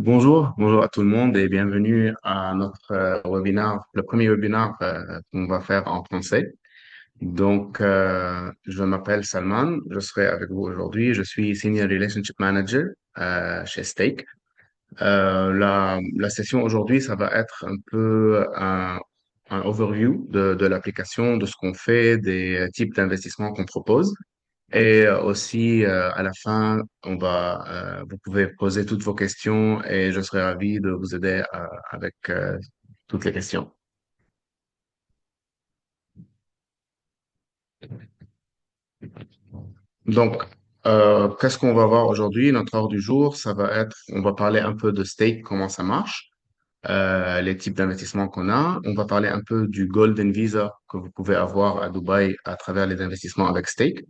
Bonjour à tout le monde et bienvenue à notre webinaire, le premier webinaire qu'on va faire en français. Je m'appelle Salman, je serai avec vous aujourd'hui. Je suis Senior Relationship Manager chez Stake. La session aujourd'hui, ça va être un peu un overview de l'application, de ce qu'on fait, des types d'investissements qu'on propose. Et aussi, à la fin, vous pouvez poser toutes vos questions et je serai ravi de vous aider avec toutes les questions. Donc, qu'est-ce qu'on va voir aujourd'hui? Notre heure du jour, ça va être, on va parler un peu de stake, comment ça marche, les types d'investissements qu'on a. On va parler un peu du Golden Visa que vous pouvez avoir à Dubaï à travers les investissements avec stake.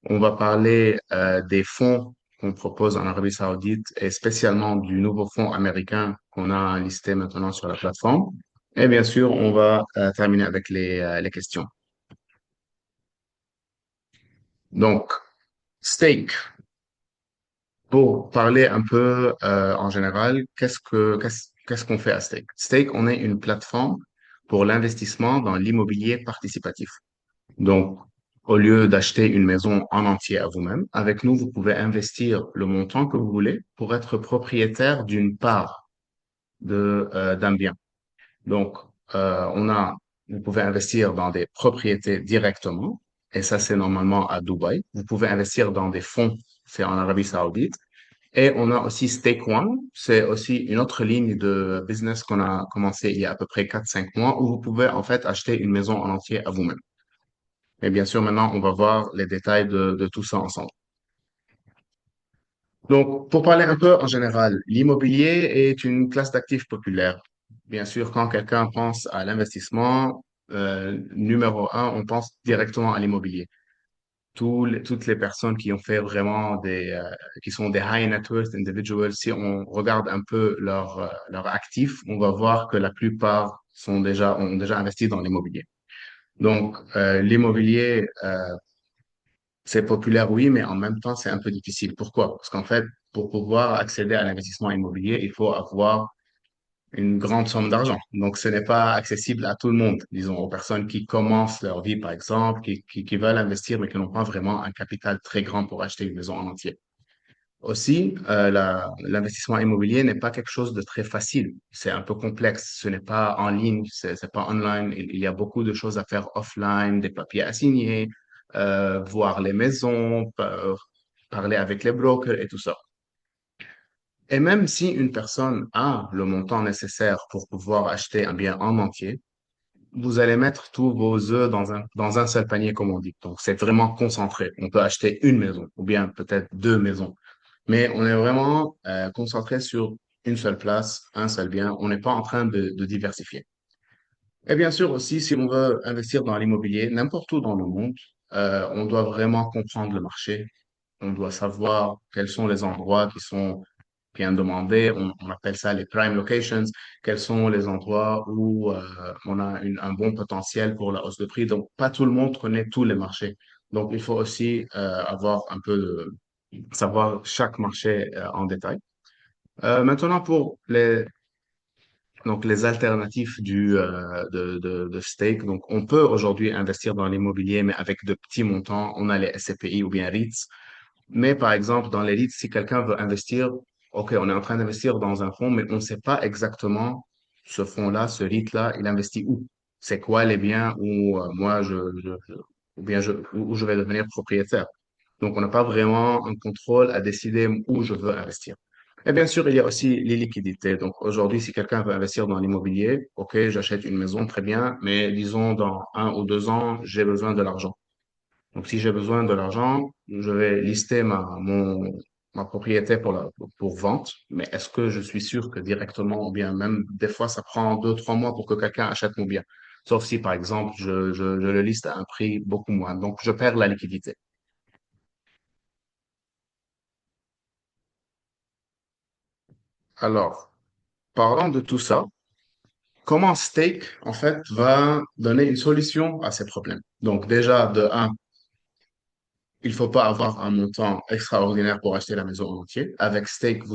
On va parler des fonds qu'on propose en Arabie Saoudite et spécialement du nouveau fonds américain qu'on a listé maintenant sur la plateforme. Et bien sûr, on va terminer avec les questions. Donc, Stake, pour parler un peu en général, qu'est-ce qu'on fait à Stake? Stake, on est une plateforme pour l'investissement dans l'immobilier participatif. Donc, au lieu d'acheter une maison en entier à vous-même, avec nous, vous pouvez investir le montant que vous voulez pour être propriétaire d'une part d'un bien. Donc, vous pouvez investir dans des propriétés directement, et ça, c'est normalement à Dubaï. Vous pouvez investir dans des fonds, c'est en Arabie Saoudite. Et on a aussi Stake One, c'est aussi une autre ligne de business qu'on a commencé il y a à peu près 4 5 mois, où vous pouvez en fait acheter une maison en entier à vous-même. Et bien sûr, maintenant, on va voir les détails de tout ça ensemble. Donc, pour parler un peu en général, l'immobilier est une classe d'actifs populaire. Bien sûr, quand quelqu'un pense à l'investissement, numéro un, on pense directement à l'immobilier. Toutes les personnes qui ont fait vraiment qui sont des high net worth individuals, si on regarde un peu leurs actifs, on va voir que la plupart ont déjà investi dans l'immobilier. Donc, l'immobilier, c'est populaire, oui, mais en même temps, c'est un peu difficile. Pourquoi? Parce qu'en fait, pour pouvoir accéder à l'investissement immobilier, il faut avoir une grande somme d'argent. Donc, ce n'est pas accessible à tout le monde, disons, aux personnes qui commencent leur vie, par exemple, qui veulent investir, mais qui n'ont pas vraiment un capital très grand pour acheter une maison en entier. Aussi, l'investissement immobilier n'est pas quelque chose de très facile. C'est un peu complexe. Ce n'est pas en ligne, c'est pas online. Il y a beaucoup de choses à faire offline, des papiers à signer, voir les maisons, parler avec les brokers et tout ça. Et même si une personne a le montant nécessaire pour pouvoir acheter un bien en entier, vous allez mettre tous vos œufs dans un seul panier, comme on dit. Donc, c'est vraiment concentré. On peut acheter une maison ou bien peut-être deux maisons. Mais on est vraiment concentré sur une seule place, un seul bien. On n'est pas en train de diversifier. Et bien sûr aussi, si on veut investir dans l'immobilier, n'importe où dans le monde, on doit vraiment comprendre le marché. On doit savoir quels sont les endroits qui sont bien demandés. On appelle ça les prime locations. Quels sont les endroits où on a un bon potentiel pour la hausse de prix. Donc, pas tout le monde connaît tous les marchés. Donc, il faut aussi avoir un peu savoir chaque marché en détail. Maintenant, pour les alternatives de stake, donc on peut aujourd'hui investir dans l'immobilier, mais avec de petits montants. On a les SCPI ou bien REITs. Mais par exemple, dans les REITs, si quelqu'un veut investir, OK, on est en train d'investir dans un fonds, mais on ne sait pas exactement ce fonds-là, ce REIT-là, il investit où? C'est quoi les biens où ou bien où je vais devenir propriétaire? Donc, on n'a pas vraiment un contrôle à décider où je veux investir. Et bien sûr, il y a aussi les liquidités. Donc, aujourd'hui, si quelqu'un veut investir dans l'immobilier, OK, j'achète une maison, très bien, mais disons, dans 1 ou 2 ans, j'ai besoin de l'argent. Donc, si j'ai besoin de l'argent, je vais lister ma propriété pour vente, mais est-ce que je suis sûr que directement, ou bien même des fois, ça prend 2, 3 mois pour que quelqu'un achète mon bien? Sauf si, par exemple, je le liste à un prix beaucoup moins. Donc, je perds la liquidité. Alors, parlant de tout ça, comment Stake, en fait, va donner une solution à ces problèmes? Donc, déjà, de un, il faut pas avoir un montant extraordinaire pour acheter la maison en entier. Avec Stake,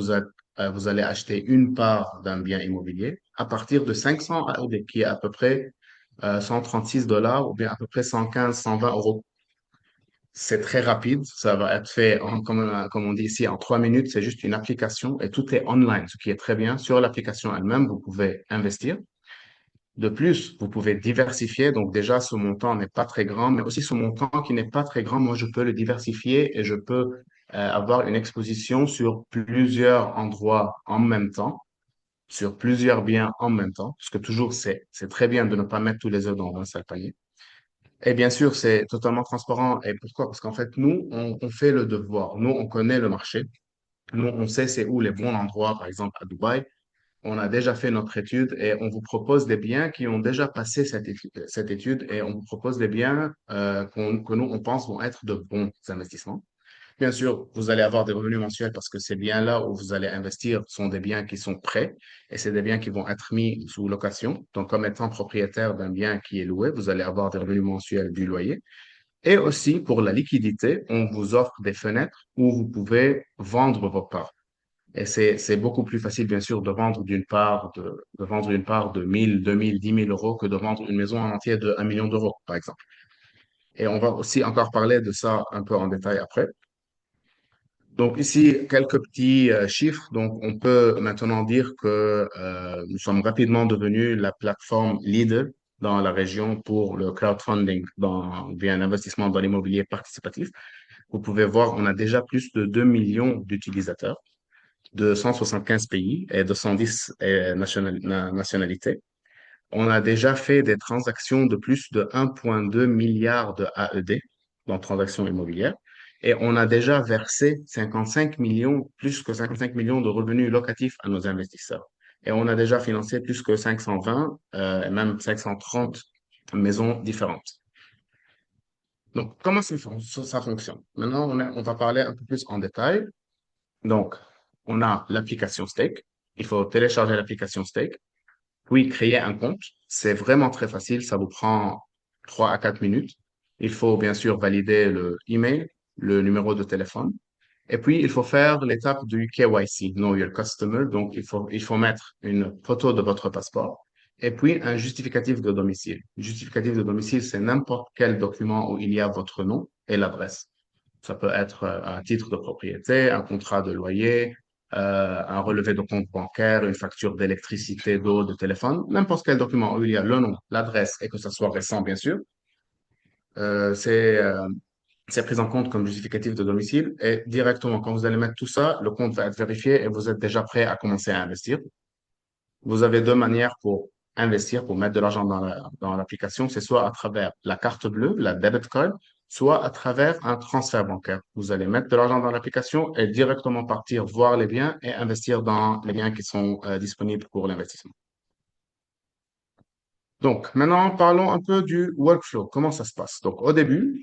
vous allez acheter une part d'un bien immobilier à partir de 500 AED, qui est à peu près 136 $ ou bien à peu près 115, 120 euros. C'est très rapide, ça va être fait, comme on dit ici, en 3 minutes. C'est juste une application et tout est online, ce qui est très bien. Sur l'application elle-même, vous pouvez investir. De plus, vous pouvez diversifier. Donc déjà, ce montant n'est pas très grand, mais aussi ce montant qui n'est pas très grand, moi, je peux le diversifier et je peux avoir une exposition sur plusieurs endroits en même temps, sur plusieurs biens en même temps, parce que toujours, c'est très bien de ne pas mettre tous les œufs dans un seul panier. Et bien sûr, c'est totalement transparent. Et pourquoi? Parce qu'en fait, nous, on fait le devoir. Nous, on connaît le marché. Nous, on sait c'est où les bons endroits, par exemple à Dubaï. On a déjà fait notre étude et on vous propose des biens qui ont déjà passé cette étude et on vous propose des biens que nous, on pense vont être de bons investissements. Bien sûr, vous allez avoir des revenus mensuels parce que ces biens-là où vous allez investir sont des biens qui sont prêts et c'est des biens qui vont être mis sous location. Donc, comme étant propriétaire d'un bien qui est loué, vous allez avoir des revenus mensuels du loyer. Et aussi, pour la liquidité, on vous offre des fenêtres où vous pouvez vendre vos parts. Et c'est beaucoup plus facile, bien sûr, de vendre une part de 1000, 2000, 10 000 euros que de vendre une maison en entier de 1 million d'euros, par exemple. Et on va aussi encore parler de ça un peu en détail après. Donc ici, quelques petits chiffres. Donc on peut maintenant dire que nous sommes rapidement devenus la plateforme leader dans la région pour le crowdfunding, bien l'investissement dans l'immobilier participatif. Vous pouvez voir, on a déjà plus de 2 millions d'utilisateurs de 175 pays et de 110 nationalités. On a déjà fait des transactions de plus de 1,2 milliard de AED dans transactions immobilières et on a déjà versé 55 millions, plus que 55 millions de revenus locatifs à nos investisseurs. Et on a déjà financé plus que 520 et même 530 maisons différentes. Donc, comment ça fonctionne? Maintenant, on va parler un peu plus en détail. Donc, on a l'application Stake. Il faut télécharger l'application Stake. Oui, créer un compte, c'est vraiment très facile. Ça vous prend 3 à 4 minutes. Il faut bien sûr valider le email, le numéro de téléphone. Et puis, il faut faire l'étape du KYC, Know Your Customer. Donc, il faut mettre une photo de votre passeport et puis un justificatif de domicile. Le justificatif de domicile, c'est n'importe quel document où il y a votre nom et l'adresse. Ça peut être un titre de propriété, un contrat de loyer, un relevé de compte bancaire, une facture d'électricité, d'eau, de téléphone, n'importe quel document où il y a le nom, l'adresse et que ça soit récent, bien sûr. Euh, c'est euh, c'est pris en compte comme justificatif de domicile et directement, quand vous allez mettre tout ça, le compte va être vérifié et vous êtes déjà prêt à commencer à investir. Vous avez deux manières pour investir, pour mettre de l'argent dans l'application. C'est soit à travers la carte bleue, la debit card, soit à travers un transfert bancaire. Vous allez mettre de l'argent dans l'application et directement partir voir les biens et investir dans les biens qui sont disponibles pour l'investissement. Donc, maintenant, parlons un peu du workflow. Comment ça se passe? Donc, au début,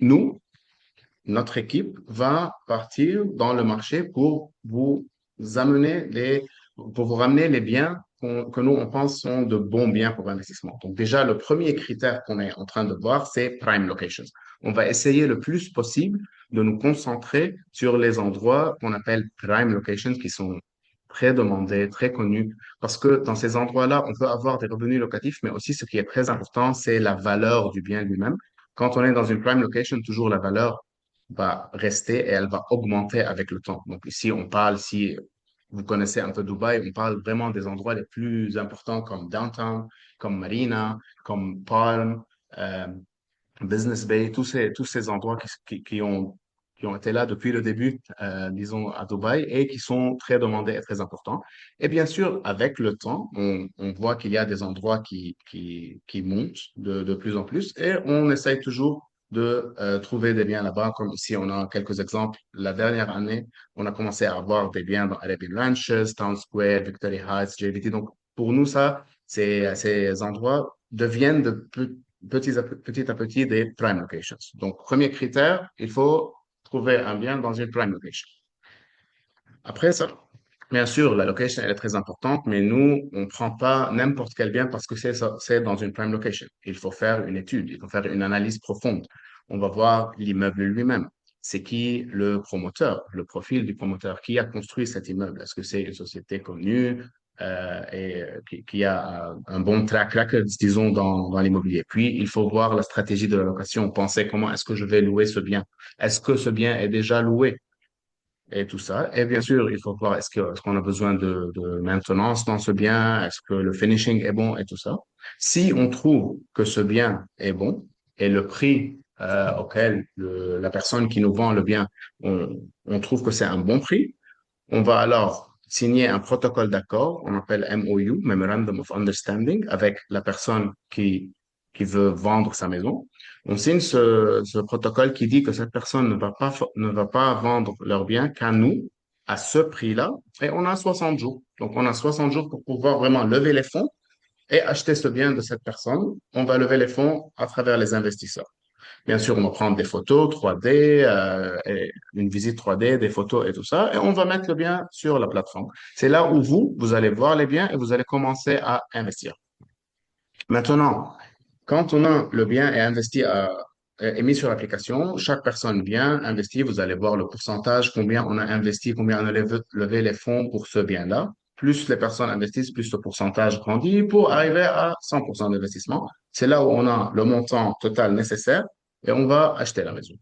notre équipe va partir dans le marché pour vous ramener les biens que nous, on pense sont de bons biens pour investissement. Donc, déjà, le premier critère qu'on est en train de voir, c'est prime locations. On va essayer le plus possible de nous concentrer sur les endroits qu'on appelle prime locations qui sont très demandés, très connus, parce que dans ces endroits-là, on peut avoir des revenus locatifs, mais aussi ce qui est très important, c'est la valeur du bien lui-même. Quand on est dans une prime location, toujours la valeur va rester et elle va augmenter avec le temps. Donc ici, on parle, si vous connaissez un peu Dubaï, on parle vraiment des endroits les plus importants comme Downtown, comme Marina, comme Palm, euh, Business Bay, tous ces endroits qui ont été là depuis le début, disons, à Dubaï et qui sont très demandés et très importants. Et bien sûr, avec le temps, on voit qu'il y a des endroits qui montent de plus en plus et on essaye toujours de trouver des biens là-bas. Comme ici, on a quelques exemples. La dernière année, on a commencé à avoir des biens dans Arabian Ranches, Town Square, Victory Heights, JVT. Donc, pour nous, ces endroits deviennent petit à petit des prime locations. Donc, premier critère, il faut trouver un bien dans une prime location. Après ça, bien sûr, la location, elle est très importante, mais nous, on ne prend pas n'importe quel bien parce que c'est dans une prime location. Il faut faire une étude, il faut faire une analyse profonde. On va voir l'immeuble lui-même. c'est qui le promoteur, le profil du promoteur, qui a construit cet immeuble. Est-ce que c'est une société connue qui a un bon track record, disons, dans l'immobilier. Puis, il faut voir la stratégie de la location, penser comment est-ce que je vais louer ce bien. Est-ce que ce bien est déjà loué? Et tout ça. Et bien sûr, il faut voir est-ce qu'on a besoin de maintenance dans ce bien, est-ce que le finishing est bon et tout ça. Si on trouve que ce bien est bon et le prix auquel la personne qui nous vend le bien, on trouve que c'est un bon prix, on va alors signer un protocole d'accord, on appelle MOU, Memorandum of Understanding, avec la personne qui veut vendre sa maison. On signe ce protocole qui dit que cette personne ne va pas vendre leur bien qu'à nous, à ce prix-là, et on a 60 jours. Donc, on a 60 jours pour pouvoir vraiment lever les fonds et acheter ce bien de cette personne. On va lever les fonds à travers les investisseurs. Bien sûr, on va prendre des photos 3D, et une visite 3D, des photos et tout ça, et on va mettre le bien sur la plateforme. C'est là où vous allez voir les biens et vous allez commencer à investir. Maintenant, quand on a le bien est investi est mis sur l'application, chaque personne bien investit, vous allez voir le pourcentage, combien on a investi, combien on a levé les fonds pour ce bien-là. Plus les personnes investissent, plus le pourcentage grandit pour arriver à 100% d'investissement. C'est là où on a le montant total nécessaire et on va acheter la maison.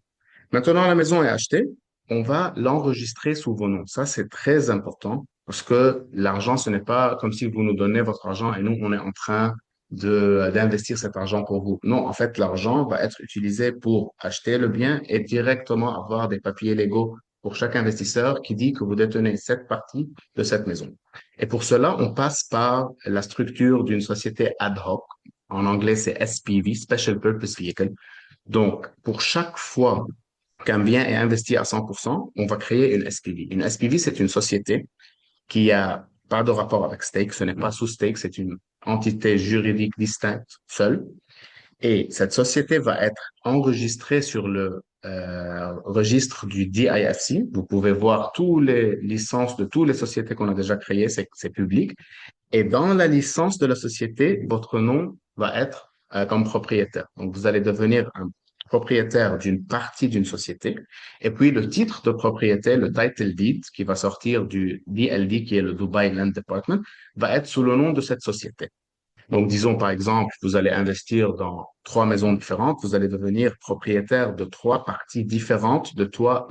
Maintenant, la maison est achetée, on va l'enregistrer sous vos noms. Ça, c'est très important parce que l'argent, ce n'est pas comme si vous nous donnez votre argent et nous, on est en train d'investir cet argent pour vous. Non, en fait, l'argent va être utilisé pour acheter le bien et directement avoir des papiers légaux pour chaque investisseur qui dit que vous détenez cette partie de cette maison. Et pour cela, on passe par la structure d'une société ad hoc. En anglais, c'est SPV, Special Purpose Vehicle. Donc, pour chaque fois qu'un bien est investi à 100%, on va créer une SPV. Une SPV, c'est une société qui a pas de rapport avec stake, ce n'est pas sous stake, c'est une entité juridique distincte seule. Et cette société va être enregistrée sur le registre du DIFC. Vous pouvez voir toutes les licences de toutes les sociétés qu'on a déjà créées, c'est public. Et dans la licence de la société, votre nom va être comme propriétaire. Donc, vous allez devenir un propriétaire d'une partie d'une société. Et puis, le titre de propriété, le title deed, qui va sortir du DLD, qui est le Dubai Land Department, va être sous le nom de cette société. Donc, disons, par exemple, vous allez investir dans trois maisons différentes, vous allez devenir propriétaire de trois parties différentes, de trois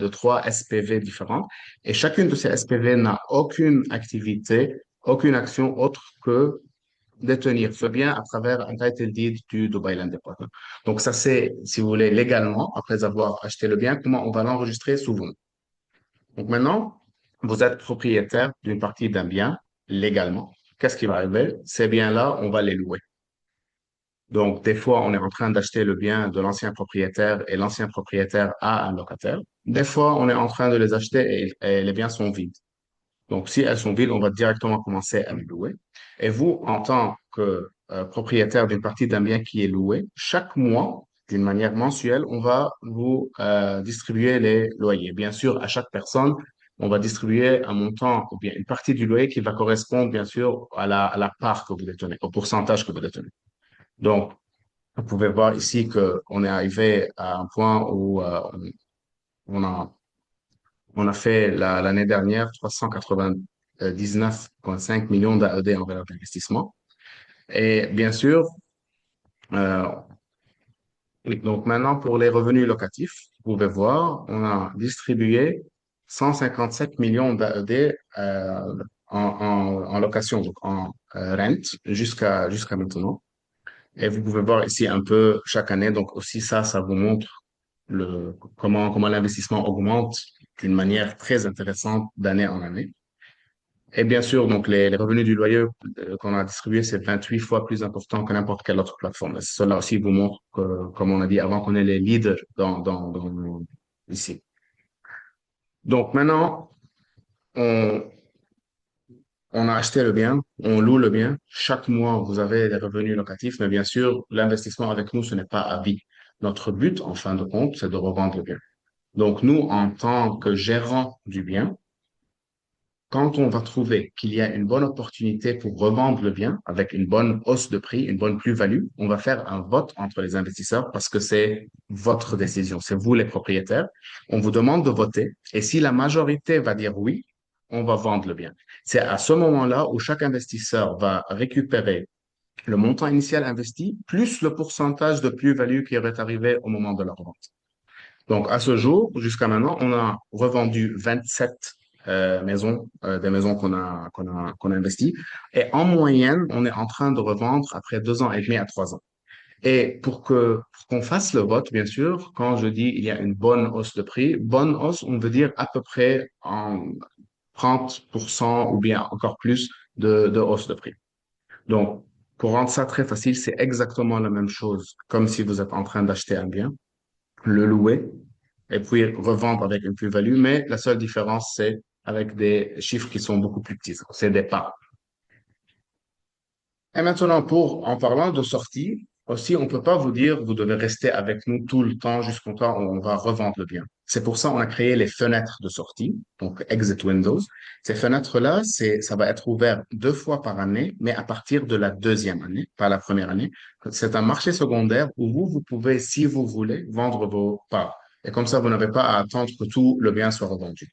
SPV différentes. Et chacune de ces SPV n'a aucune activité, aucune action autre que détenir ce bien à travers un title deed du Dubai Land Department. Donc, ça, c'est, si vous voulez, légalement, après avoir acheté le bien, comment on va l'enregistrer sous vous. Donc, maintenant, vous êtes propriétaire d'une partie d'un bien légalement. Qu'est-ce qui va arriver? Ces biens-là, on va les louer. Donc, des fois, on est en train d'acheter le bien de l'ancien propriétaire et l'ancien propriétaire a un locataire. Des fois, on est en train de les acheter et les biens sont vides. Donc, si elles sont vides, on va directement commencer à les louer. Et vous, en tant que propriétaire d'une partie d'un bien qui est loué, chaque mois, d'une manière mensuelle, on va vous distribuer les loyers. Bien sûr, à chaque personne, on va distribuer un montant ou bien une partie du loyer qui va correspondre, bien sûr, à la part que vous détenez, au pourcentage que vous détenez. Donc, vous pouvez voir ici qu'on est arrivé à un point où on a, on a fait l'année dernière 399,5 millions d'AED en valeur d'investissement. Et bien sûr, euh, donc maintenant pour les revenus locatifs, vous pouvez voir, on a distribué 157 millions d'AED en location, donc en rente jusqu'à maintenant. Et vous pouvez voir ici un peu chaque année. Donc aussi ça vous montre comment l'investissement augmente d'une manière très intéressante d'année en année. Et bien sûr, donc les revenus du loyer qu'on a distribué, c'est 28 fois plus important que n'importe quelle autre plateforme. Cela aussi vous montre que, comme on a dit avant, qu'on est les leaders ici. Donc maintenant, on, on a acheté le bien, on loue le bien. Chaque mois, vous avez des revenus locatifs, mais bien sûr, l'investissement avec nous, ce n'est pas à vie. Notre but, en fin de compte, c'est de revendre le bien. Donc, nous, en tant que gérant du bien, quand on va trouver qu'il y a une bonne opportunité pour revendre le bien avec une bonne hausse de prix, une bonne plus-value, on va faire un vote entre les investisseurs parce que c'est votre décision, c'est vous les propriétaires. On vous demande de voter et si la majorité va dire oui, on va vendre le bien. C'est à ce moment-là où chaque investisseur va récupérer le montant initial investi plus le pourcentage de plus-value qui aurait arrivé au moment de la revente. Donc, à ce jour, jusqu'à maintenant, on a revendu 27 maisons, des maisons qu'on a investies. Et en moyenne, on est en train de revendre après 2 ans et demi à 3 ans. Et pour qu'on fasse le vote, bien sûr, quand je dis il y a une bonne hausse de prix, bonne hausse, on veut dire à peu près en 30% ou bien encore plus de hausse de prix. Donc, pour rendre ça très facile, c'est exactement la même chose, comme si vous êtes en train d'acheter un bien, le louer et puis revendre avec une plus-value, mais la seule différence, c'est avec des chiffres qui sont beaucoup plus petits. C'est des parts. Et maintenant, en parlant de sortie, aussi, on ne peut pas vous dire, vous devez rester avec nous tout le temps jusqu'au temps où on va revendre le bien. C'est pour ça qu'on a créé les fenêtres de sortie, donc exit windows. Ces fenêtres-là, ça va être ouvert 2 fois par année, mais à partir de la deuxième année, pas la première année. C'est un marché secondaire où vous pouvez, si vous voulez, vendre vos parts. Et comme ça, vous n'avez pas à attendre que tout le bien soit revendu.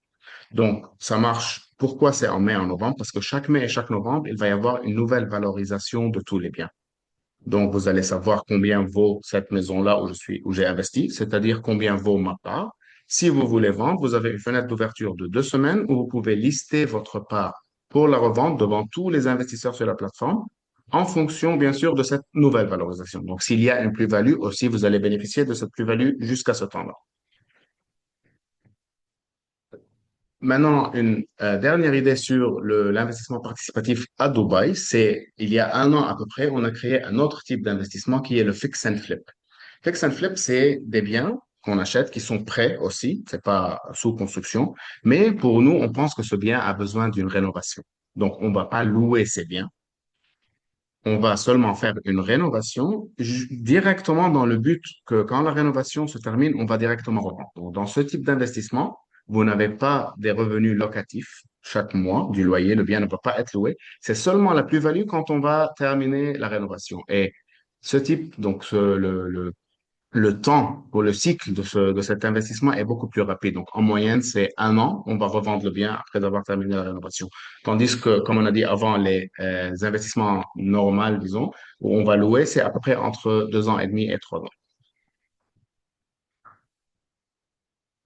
Donc, ça marche. Pourquoi c'est en mai et en novembre? Parce que chaque mai et chaque novembre, il va y avoir une nouvelle valorisation de tous les biens. Donc, vous allez savoir combien vaut cette maison-là où j'ai investi, c'est-à-dire combien vaut ma part. Si vous voulez vendre, vous avez une fenêtre d'ouverture de 2 semaines où vous pouvez lister votre part pour la revente devant tous les investisseurs sur la plateforme en fonction, bien sûr, de cette nouvelle valorisation. Donc, s'il y a une plus-value aussi, vous allez bénéficier de cette plus-value jusqu'à ce temps-là. Maintenant, une dernière idée sur l'investissement participatif à Dubaï, c'est il y a un an à peu près, on a créé un autre type d'investissement qui est le fix and flip. Fix and flip, c'est des biens qu'on achète qui sont prêts aussi, c'est pas sous construction, mais pour nous, on pense que ce bien a besoin d'une rénovation. Donc, on va pas louer ces biens, on va seulement faire une rénovation directement dans le but que quand la rénovation se termine, on va directement revendre. Donc, dans ce type d'investissement, vous n'avez pas des revenus locatifs chaque mois du loyer, le bien ne peut pas être loué. C'est seulement la plus-value quand on va terminer la rénovation. Et ce type, donc le temps pour le cycle de cet investissement est beaucoup plus rapide. Donc, en moyenne, c'est un an, on va revendre le bien après avoir terminé la rénovation. Tandis que, comme on a dit avant, les investissements normaux, disons, où on va louer, c'est à peu près entre 2 ans et demi et 3 ans.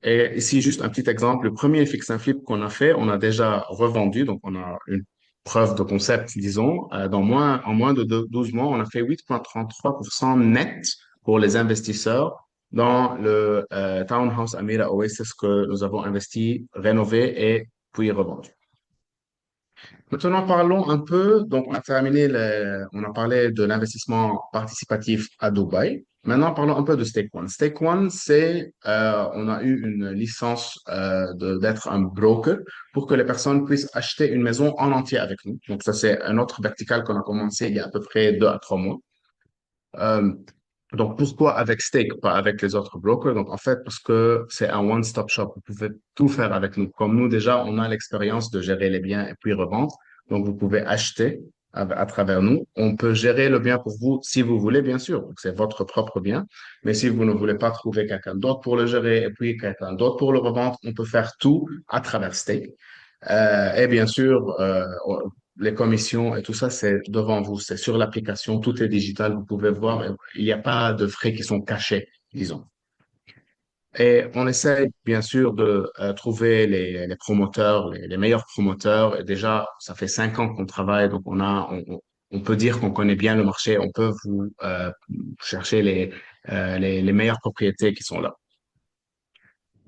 Et ici, juste un petit exemple, le premier fix and flip qu'on a fait, on a déjà revendu, donc on a une preuve de concept, disons. En moins de 12 mois, on a fait 8,33% net pour les investisseurs dans le townhouse Amira Oasis que nous avons investi, rénové et puis revendu. Maintenant, parlons un peu. Donc, on a parlé de l'investissement participatif à Dubaï. Maintenant, parlons un peu de Stake One. Stake One, on a eu une licence d'être un broker pour que les personnes puissent acheter une maison en entier avec nous. Donc, ça, c'est un autre vertical qu'on a commencé il y a à peu près 2 à 3 mois. Euh, donc, pourquoi avec Stake, pas avec les autres brokers? Donc, en fait, parce que c'est un one-stop shop. Vous pouvez tout faire avec nous. Comme nous, déjà, on a l'expérience de gérer les biens et puis revendre. Donc, vous pouvez acheter à travers nous. On peut gérer le bien pour vous si vous voulez, bien sûr. Donc, c'est votre propre bien. Mais si vous ne voulez pas trouver quelqu'un d'autre pour le gérer et puis quelqu'un d'autre pour le revendre, on peut faire tout à travers Stake. Et bien sûr, les commissions et tout ça, c'est devant vous, c'est sur l'application, tout est digital, vous pouvez voir, il n'y a pas de frais qui sont cachés, disons. Et on essaie bien sûr de trouver les promoteurs, les meilleurs promoteurs. Et déjà, ça fait 5 ans qu'on travaille, donc on peut dire qu'on connaît bien le marché, on peut vous chercher les meilleures propriétés qui sont là.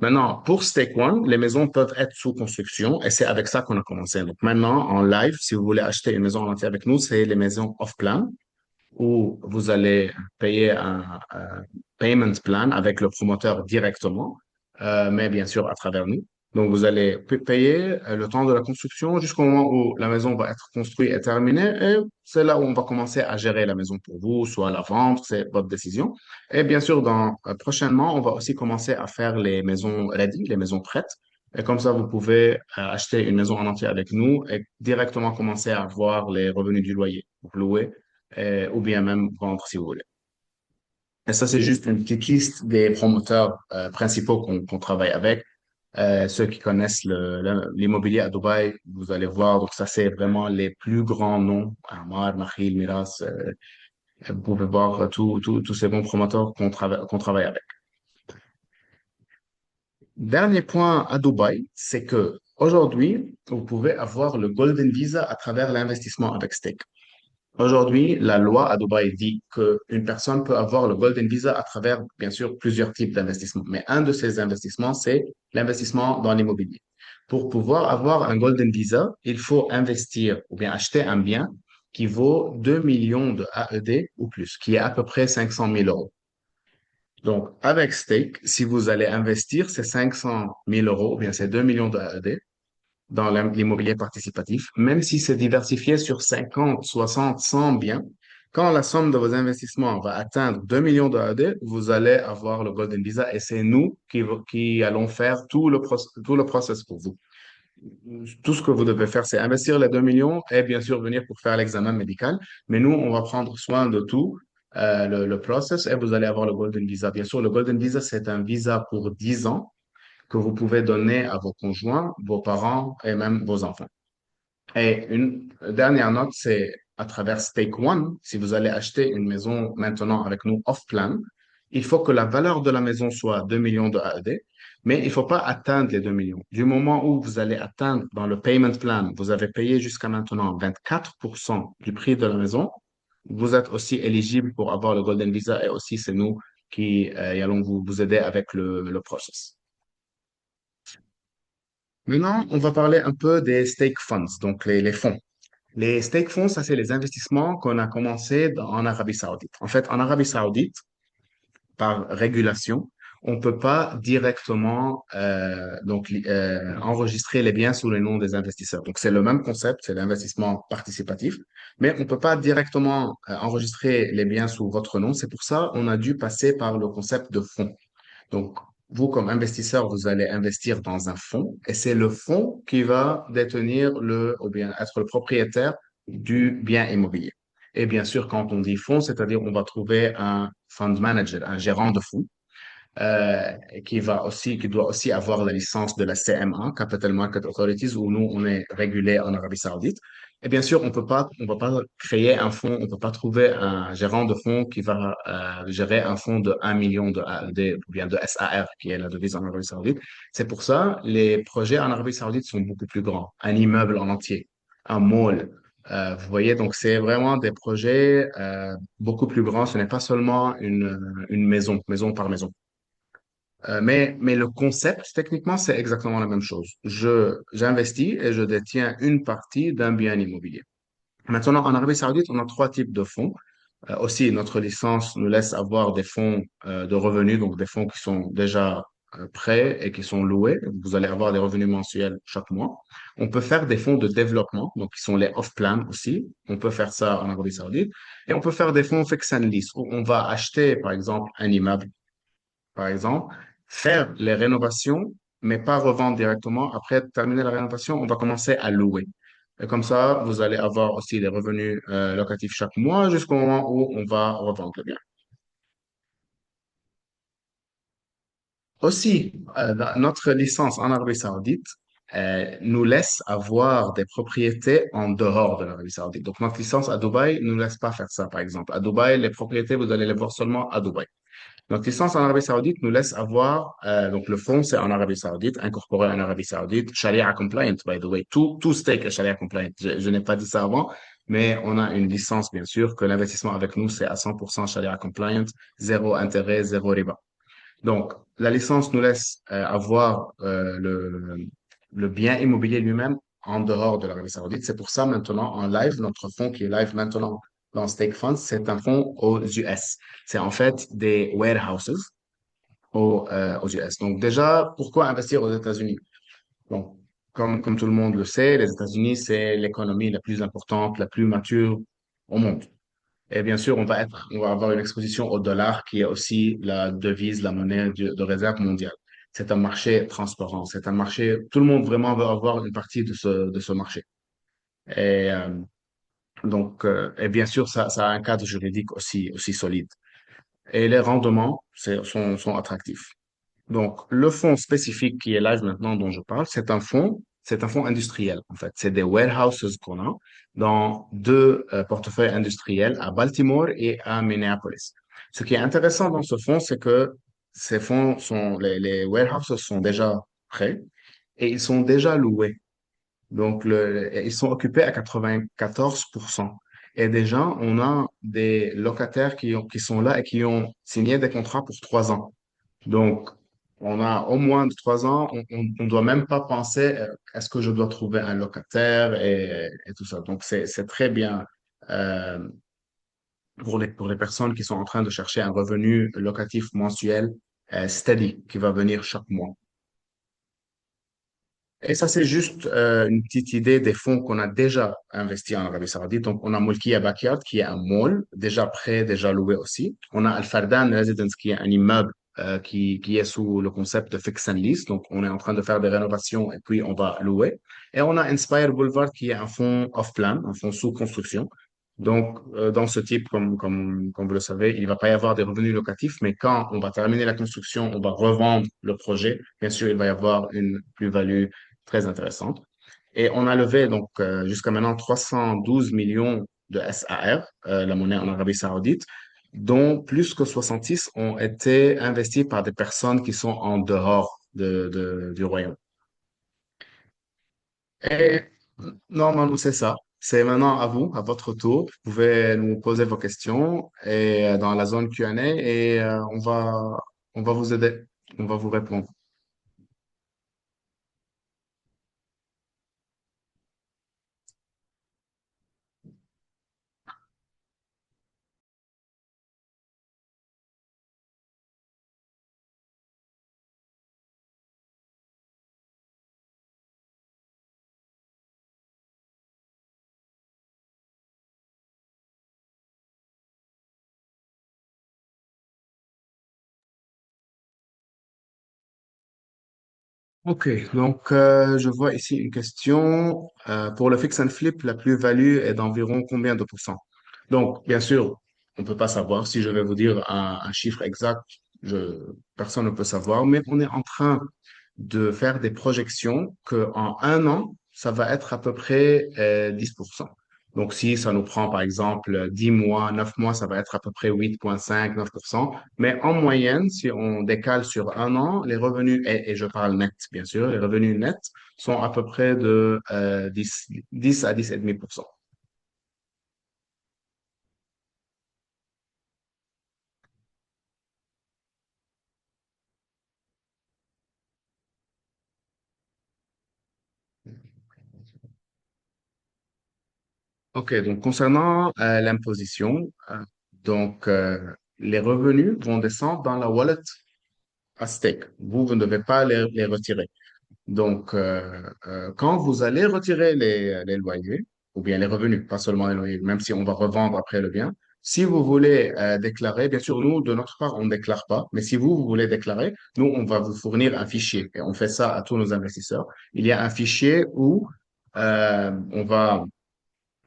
Maintenant, pour Stake One, les maisons peuvent être sous construction et c'est avec ça qu'on a commencé. Donc maintenant, en live, si vous voulez acheter une maison en entier avec nous, c'est les maisons off-plan où vous allez payer un payment plan avec le promoteur directement, mais bien sûr à travers nous. Donc vous allez payer le temps de la construction jusqu'au moment où la maison va être construite et terminée et c'est là où on va commencer à gérer la maison pour vous, soit la vendre, c'est votre décision. Et bien sûr, prochainement, on va aussi commencer à faire les maisons ready, les maisons prêtes. Et comme ça, vous pouvez acheter une maison en entier avec nous et directement commencer à avoir les revenus du loyer pour louer ou bien même vendre si vous voulez. Et ça, c'est juste une petite liste des promoteurs principaux qu'on travaille avec. Ceux qui connaissent l'immobilier à Dubaï, vous allez voir, donc ça, c'est vraiment les plus grands noms. Amar, Nakhil, Miras, vous pouvez voir tous ces bons promoteurs qu'on travaille avec. Dernier point à Dubaï, c'est que aujourd'hui, vous pouvez avoir le Golden Visa à travers l'investissement avec Stake. Aujourd'hui, la loi à Dubaï dit qu'une personne peut avoir le Golden Visa à travers, bien sûr, plusieurs types d'investissements. Mais un de ces investissements, c'est l'investissement dans l'immobilier. Pour pouvoir avoir un Golden Visa, il faut investir ou bien acheter un bien qui vaut 2 millions de AED ou plus, qui est à peu près 500 000 euros. Donc, avec Stake, si vous allez investir ces 500 000 euros, ou bien ces 2 millions de AED, dans l'immobilier participatif, même si c'est diversifié sur 50, 60, 100 biens, quand la somme de vos investissements va atteindre 2 millions de AED, vous allez avoir le Golden Visa et c'est nous qui allons faire tout le process pour vous. Tout ce que vous devez faire, c'est investir les 2 millions et bien sûr venir pour faire l'examen médical. Mais nous, on va prendre soin de tout, le process et vous allez avoir le Golden Visa. Bien sûr, le Golden Visa, c'est un visa pour 10 ans que vous pouvez donner à vos conjoints, vos parents et même vos enfants. Et une dernière note, c'est à travers Stake One, si vous allez acheter une maison maintenant avec nous off-plan, il faut que la valeur de la maison soit 2 millions de AED, mais il ne faut pas atteindre les 2 millions. Du moment où vous allez atteindre dans le payment plan, vous avez payé jusqu'à maintenant 24% du prix de la maison, vous êtes aussi éligible pour avoir le Golden Visa et aussi c'est nous qui allons vous aider avec le process. Maintenant, on va parler un peu des stake funds, donc les fonds. Les stake funds, ça, c'est les investissements qu'on a commencé en Arabie Saoudite. En fait, en Arabie Saoudite, par régulation, on ne peut pas directement enregistrer les biens sous le nom des investisseurs. Donc, c'est le même concept, c'est l'investissement participatif, mais on ne peut pas directement enregistrer les biens sous votre nom. C'est pour ça qu'on a dû passer par le concept de fonds. Donc, vous, comme investisseur, vous allez investir dans un fonds et c'est le fonds qui va détenir ou bien être le propriétaire du bien immobilier. Et bien sûr, quand on dit fonds, c'est-à-dire on va trouver un fund manager, un gérant de fonds qui doit aussi avoir la licence de la CMA, Capital Market Authorities, où nous, on est régulé en Arabie Saoudite. Et bien sûr, on va pas créer un fonds, on peut pas trouver un gérant de fonds qui va gérer un fonds de 1 million de AED ou bien de SAR, qui est la devise en Arabie Saoudite. C'est pour ça, les projets en Arabie Saoudite sont beaucoup plus grands. Un immeuble en entier, un mall. Vous voyez, donc c'est vraiment des projets beaucoup plus grands. Ce n'est pas seulement une maison, maison par maison. Mais le concept, techniquement, c'est exactement la même chose. J'investis et je détiens une partie d'un bien immobilier. Maintenant, en Arabie Saoudite, on a trois types de fonds. Aussi, notre licence nous laisse avoir des fonds de revenus, donc des fonds qui sont déjà prêts et qui sont loués. Vous allez avoir des revenus mensuels chaque mois. On peut faire des fonds de développement, donc qui sont les off-plan aussi. On peut faire ça en Arabie Saoudite. Et on peut faire des fonds fix and lease, où on va acheter, par exemple, un immeuble par exemple, faire les rénovations, mais pas revendre directement. Après terminer la rénovation, on va commencer à louer. Et comme ça, vous allez avoir aussi des revenus locatifs chaque mois jusqu'au moment où on va revendre le bien. Aussi, notre licence en Arabie Saoudite nous laisse avoir des propriétés en dehors de l'Arabie Saoudite. Donc, notre licence à Dubaï ne nous laisse pas faire ça, par exemple. À Dubaï, les propriétés, vous allez les voir seulement à Dubaï. Notre licence en Arabie Saoudite nous laisse avoir, donc le fonds, c'est en Arabie Saoudite, incorporé en Arabie Saoudite, Sharia compliant, by the way. Tout stake est Sharia compliant. Je n'ai pas dit ça avant, mais on a une licence, bien sûr, que l'investissement avec nous, c'est à 100% Sharia compliant, zéro intérêt, zéro riba. Donc, la licence nous laisse avoir le bien immobilier lui-même en dehors de l'Arabie Saoudite. C'est pour ça maintenant en live, notre fonds qui est live maintenant dans Stake Funds, c'est un fonds aux US. C'est en fait des warehouses aux US. Donc déjà, pourquoi investir aux États-Unis? Donc, comme tout le monde le sait, les États-Unis, c'est l'économie la plus importante, la plus mature au monde. Et bien sûr, on va avoir une exposition au dollar qui est aussi la devise, la monnaie de réserve mondiale. C'est un marché transparent. C'est un marché, tout le monde vraiment veut avoir une partie de ce marché. Et et bien sûr, ça a un cadre juridique aussi solide. Et les rendements sont attractifs. Donc, le fonds spécifique qui est là maintenant dont je parle, c'est un fonds industriel, en fait. C'est des warehouses qu'on a dans deux portefeuilles industriels à Baltimore et à Minneapolis. Ce qui est intéressant dans ce fonds, c'est que les warehouses sont déjà prêts et ils sont déjà loués. Donc, ils sont occupés à 94%. Et déjà, on a des locataires qui sont là et qui ont signé des contrats pour 3 ans. Donc, on a au moins de 3 ans, on doit même pas penser, est-ce que je dois trouver un locataire et tout ça. Donc, c'est très bien euh, pour les personnes qui sont en train de chercher un revenu locatif mensuel steady qui va venir chaque mois. Et ça, c'est juste une petite idée des fonds qu'on a déjà investis en Arabie Saoudite. Donc, on a Mulkiya Backyard, qui est un mall, déjà prêt, déjà loué aussi. On a Al Fardan Residence, qui est un immeuble qui est sous le concept de fix and lease. Donc, on est en train de faire des rénovations et puis on va louer. Et on a Inspire Boulevard, qui est un fonds off-plan, un fonds sous construction. Donc, dans ce type, comme vous le savez, il ne va pas y avoir des revenus locatifs, mais quand on va terminer la construction, on va revendre le projet. Bien sûr, il va y avoir une plus-value très intéressante. Et on a levé donc jusqu'à maintenant 312 millions de SAR, la monnaie en Arabie Saoudite, dont plus que 66 ont été investis par des personnes qui sont en dehors du royaume. Et normalement, c'est ça. C'est maintenant à vous, à votre tour. Vous pouvez nous poser vos questions et dans la zone Q&A et on va vous aider. On va vous répondre. Ok, donc je vois ici une question. Pour le fix and flip, la plus-value est d'environ combien de pourcents? Donc, bien sûr, on ne peut pas savoir. Si je vais vous dire un chiffre exact, personne ne peut savoir, mais on est en train de faire des projections qu'en un an, ça va être à peu près 10%. Donc, si ça nous prend, par exemple, 10 mois, 9 mois, ça va être à peu près 8,5, 9%. Mais en moyenne, si on décale sur un an, les revenus, et je parle net, bien sûr, les revenus nets sont à peu près de 10 à 10,5%. OK, donc concernant l'imposition, les revenus vont descendre dans la wallet à stake. Vous ne devez pas les retirer. Donc, quand vous allez retirer les loyers, ou bien les revenus, pas seulement les loyers, même si on va revendre après le bien, si vous voulez déclarer, bien sûr, nous, de notre part, on ne déclare pas, mais si vous voulez déclarer, nous, on va vous fournir un fichier, et on fait ça à tous nos investisseurs. Il y a un fichier où on va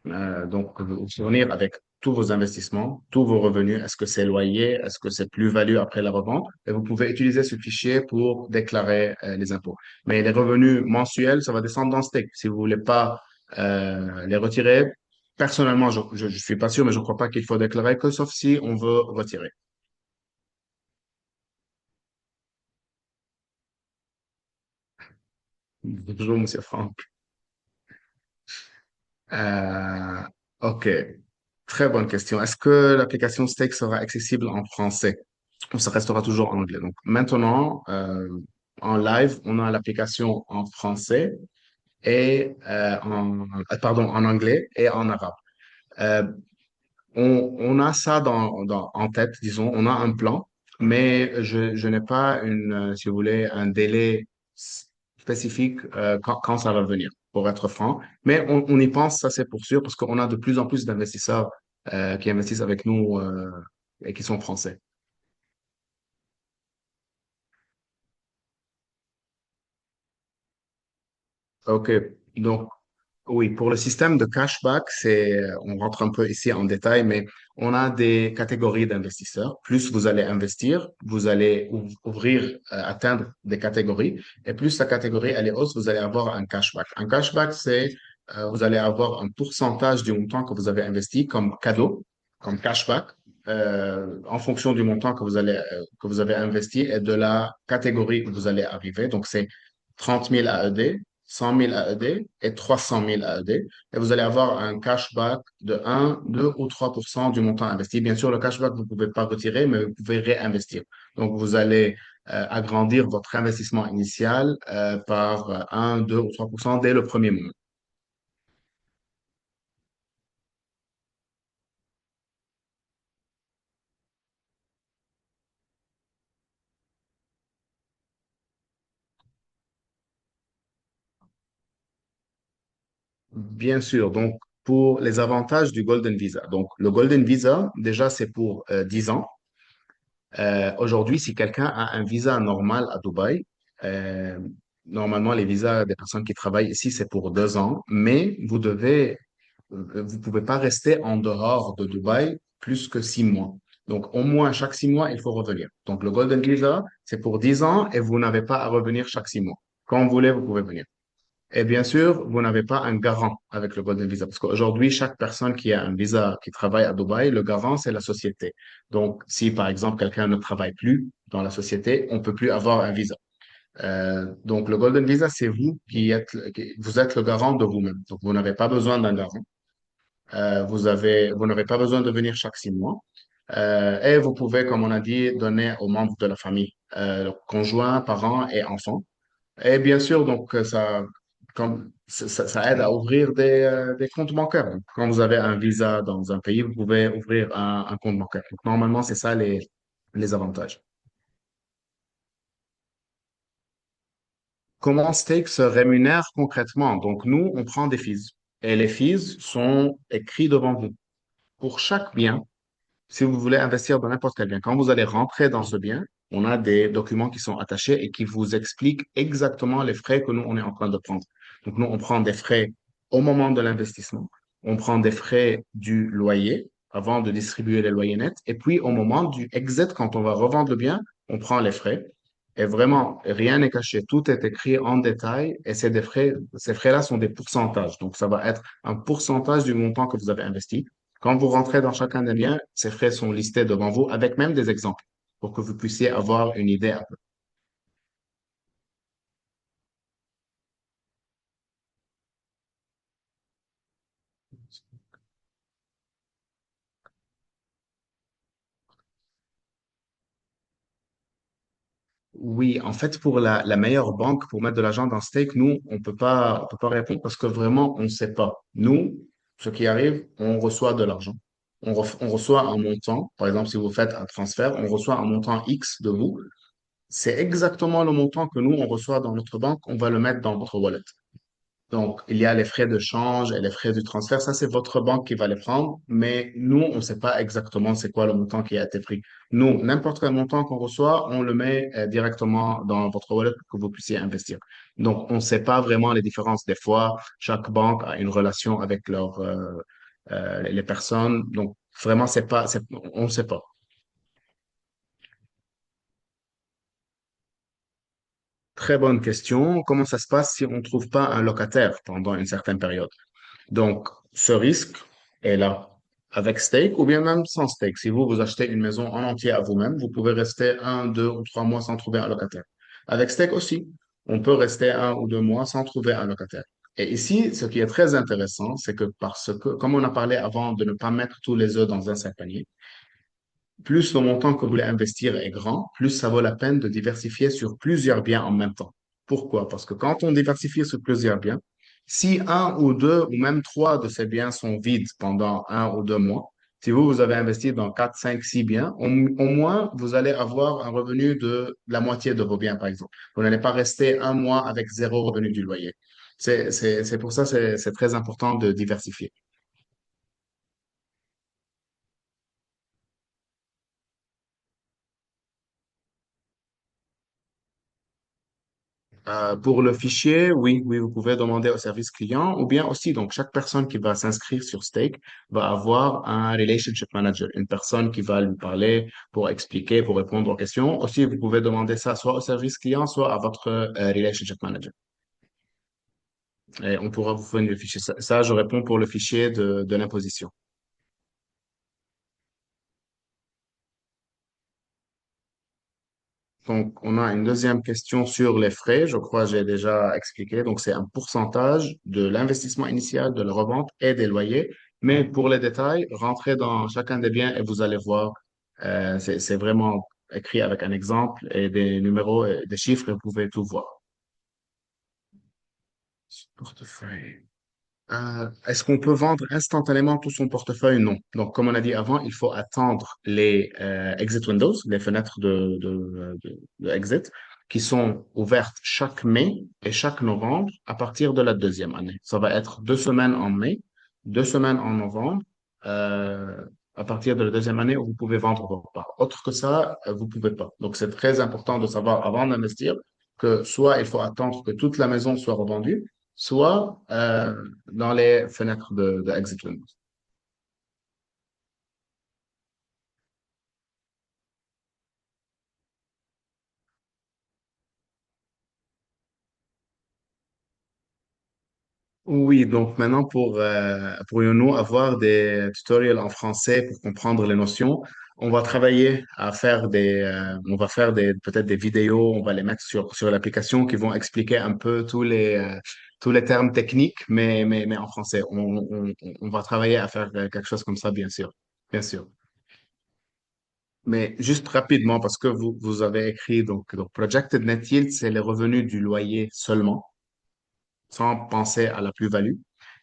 vous fournir avec tous vos investissements, tous vos revenus. Est-ce que c'est loyer? Est-ce que c'est plus-value après la revente? Et vous pouvez utiliser ce fichier pour déclarer les impôts. Mais les revenus mensuels, ça va descendre dans Stake. Si vous voulez pas les retirer, personnellement, je suis pas sûr, mais je crois pas qu'il faut déclarer que sauf si on veut retirer. Bonjour, Monsieur Franck. Euh, OK. Très bonne question. Est-ce que l'application Stake sera accessible en français? Ça restera toujours en anglais. Donc maintenant, en live, on a l'application en français et pardon, en anglais et en arabe. Euh, on a ça en tête, disons, on a un plan, mais je n'ai pas si vous voulez, un délai spécifique quand ça va venir, pour être franc. Mais on y pense, ça c'est pour sûr, parce qu'on a de plus en plus d'investisseurs qui investissent avec nous et qui sont français. OK. Donc, oui, pour le système de cashback, on rentre un peu ici en détail, mais on a des catégories d'investisseurs. Plus vous allez investir, vous allez ouvrir, atteindre des catégories. Et plus la catégorie, elle est hausse, vous allez avoir un cashback. Un cashback, vous allez avoir un pourcentage du montant que vous avez investi comme cadeau, comme cashback, en fonction du montant que vous avez investi et de la catégorie où vous allez arriver. Donc, c'est 30 000 AED, 100 000 AED et 300 000 AED. Et vous allez avoir un cashback de 1, 2 ou 3% du montant investi. Bien sûr, le cashback, vous ne pouvez pas retirer, mais vous pouvez réinvestir. Donc, vous allez agrandir votre investissement initial par 1, 2 ou 3% dès le premier mois. Bien sûr. Donc, pour les avantages du Golden Visa. Donc, le Golden Visa, déjà, c'est pour 10 ans. Aujourd'hui, si quelqu'un a un visa normal à Dubaï, euh, normalement, les visas des personnes qui travaillent ici, c'est pour 2 ans, mais vous pouvez pas rester en dehors de Dubaï plus que 6 mois. Donc, au moins, chaque 6 mois, il faut revenir. Donc, le Golden Visa, c'est pour 10 ans et vous n'avez pas à revenir chaque 6 mois. Quand vous voulez, vous pouvez venir. Et bien sûr, vous n'avez pas un garant avec le Golden Visa, parce qu'aujourd'hui, chaque personne qui a un visa qui travaille à Dubaï, le garant, c'est la société. Donc, si par exemple quelqu'un ne travaille plus dans la société, on peut plus avoir un visa. Donc, le Golden Visa, c'est vous vous êtes le garant de vous-même. Donc, vous n'avez pas besoin d'un garant. Vous n'avez pas besoin de venir chaque 6 mois. Et vous pouvez, comme on a dit, donner aux membres de la famille, conjoints, parents et enfants. Et bien sûr, donc, ça aide à ouvrir des comptes bancaires. Donc, quand vous avez un visa dans un pays, vous pouvez ouvrir un compte bancaire. Donc, normalement, c'est ça les avantages. Comment Stake se rémunère concrètement? Donc, nous, on prend des fees. Et les fees sont écrits devant vous. Pour chaque bien, si vous voulez investir dans n'importe quel bien, quand vous allez rentrer dans ce bien, on a des documents qui sont attachés et qui vous expliquent exactement les frais que nous, on est en train de prendre. Donc, nous, on prend des frais au moment de l'investissement, on prend des frais du loyer avant de distribuer les loyers nets, et puis au moment du exit, quand on va revendre le bien, on prend les frais. Et vraiment, rien n'est caché, tout est écrit en détail et c'est des frais, ces frais-là sont des pourcentages. Donc, ça va être un pourcentage du montant que vous avez investi. Quand vous rentrez dans chacun des liens, ces frais sont listés devant vous avec même des exemples pour que vous puissiez avoir une idée un peu. Oui, en fait, pour la meilleure banque pour mettre de l'argent dans Stake, nous, on peut pas répondre parce que vraiment, on ne sait pas. Nous, ce qui arrive, on reçoit de l'argent. On reçoit un montant. Par exemple, si vous faites un transfert, on reçoit un montant X de vous. C'est exactement le montant que nous, on reçoit dans notre banque. On va le mettre dans votre wallet. Donc, il y a les frais de change et les frais du transfert. Ça, c'est votre banque qui va les prendre, mais nous, on ne sait pas exactement c'est quoi le montant qui a été pris. Nous, n'importe quel montant qu'on reçoit, on le met directement dans votre wallet pour que vous puissiez investir. Donc, on ne sait pas vraiment les différences. Des fois, chaque banque a une relation avec les personnes. Donc, vraiment, on ne sait pas. Très bonne question. Comment ça se passe si on ne trouve pas un locataire pendant une certaine période? Donc, ce risque est là avec stake ou bien même sans stake. Si vous achetez une maison en entier à vous-même, vous pouvez rester 1, 2 ou 3 mois sans trouver un locataire. Avec stake aussi, on peut rester 1 ou 2 mois sans trouver un locataire. Et ici, ce qui est très intéressant, c'est que parce que, comme on a parlé avant de ne pas mettre tous les œufs dans un seul panier, plus le montant que vous voulez investir est grand, plus ça vaut la peine de diversifier sur plusieurs biens en même temps. Pourquoi? Parce que quand on diversifie sur plusieurs biens, si un ou deux ou même trois de ces biens sont vides pendant 1 ou 2 mois, si vous avez investi dans 4, 5, 6 biens, au moins, vous allez avoir un revenu de la moitié de vos biens, par exemple. Vous n'allez pas rester un mois avec zéro revenu du loyer. C'est pour ça, c'est très important de diversifier. Pour le fichier, oui, oui, vous pouvez demander au service client ou bien aussi, donc chaque personne qui va s'inscrire sur Stake va avoir un relationship manager, une personne qui va lui parler pour expliquer, pour répondre aux questions. Aussi, vous pouvez demander ça soit au service client, soit à votre relationship manager. Et on pourra vous fournir le fichier. Ça, je réponds pour le fichier de l'imposition. Donc, on a une deuxième question sur les frais. Je crois que j'ai déjà expliqué. Donc, c'est un pourcentage de l'investissement initial, de la revente et des loyers. Mais pour les détails, rentrez dans chacun des biens et vous allez voir, c'est vraiment écrit avec un exemple et des numéros et des chiffres et vous pouvez tout voir. Portefeuille. Est-ce qu'on peut vendre instantanément tout son portefeuille? Non. Donc, comme on a dit avant, il faut attendre les exit windows, les fenêtres de exit, qui sont ouvertes chaque mai et chaque novembre à partir de la deuxième année. Ça va être 2 semaines en mai, 2 semaines en novembre, euh, à partir de la deuxième année où vous pouvez vendre vos parts. Autre que ça, vous pouvez pas. Donc, c'est très important de savoir avant d'investir que soit il faut attendre que toute la maison soit revendue, soit dans les fenêtres de Exit Windows. Oui, donc maintenant pourrions-nous avoir des tutoriels en français pour comprendre les notions? On va travailler à faire on va faire peut-être des vidéos, on va les mettre sur l'application qui vont expliquer un peu tous les termes techniques, mais en français. On va travailler à faire quelque chose comme ça, bien sûr. Bien sûr. Mais juste rapidement, parce que vous avez écrit, donc Projected Net Yield, c'est les revenus du loyer seulement, sans penser à la plus-value.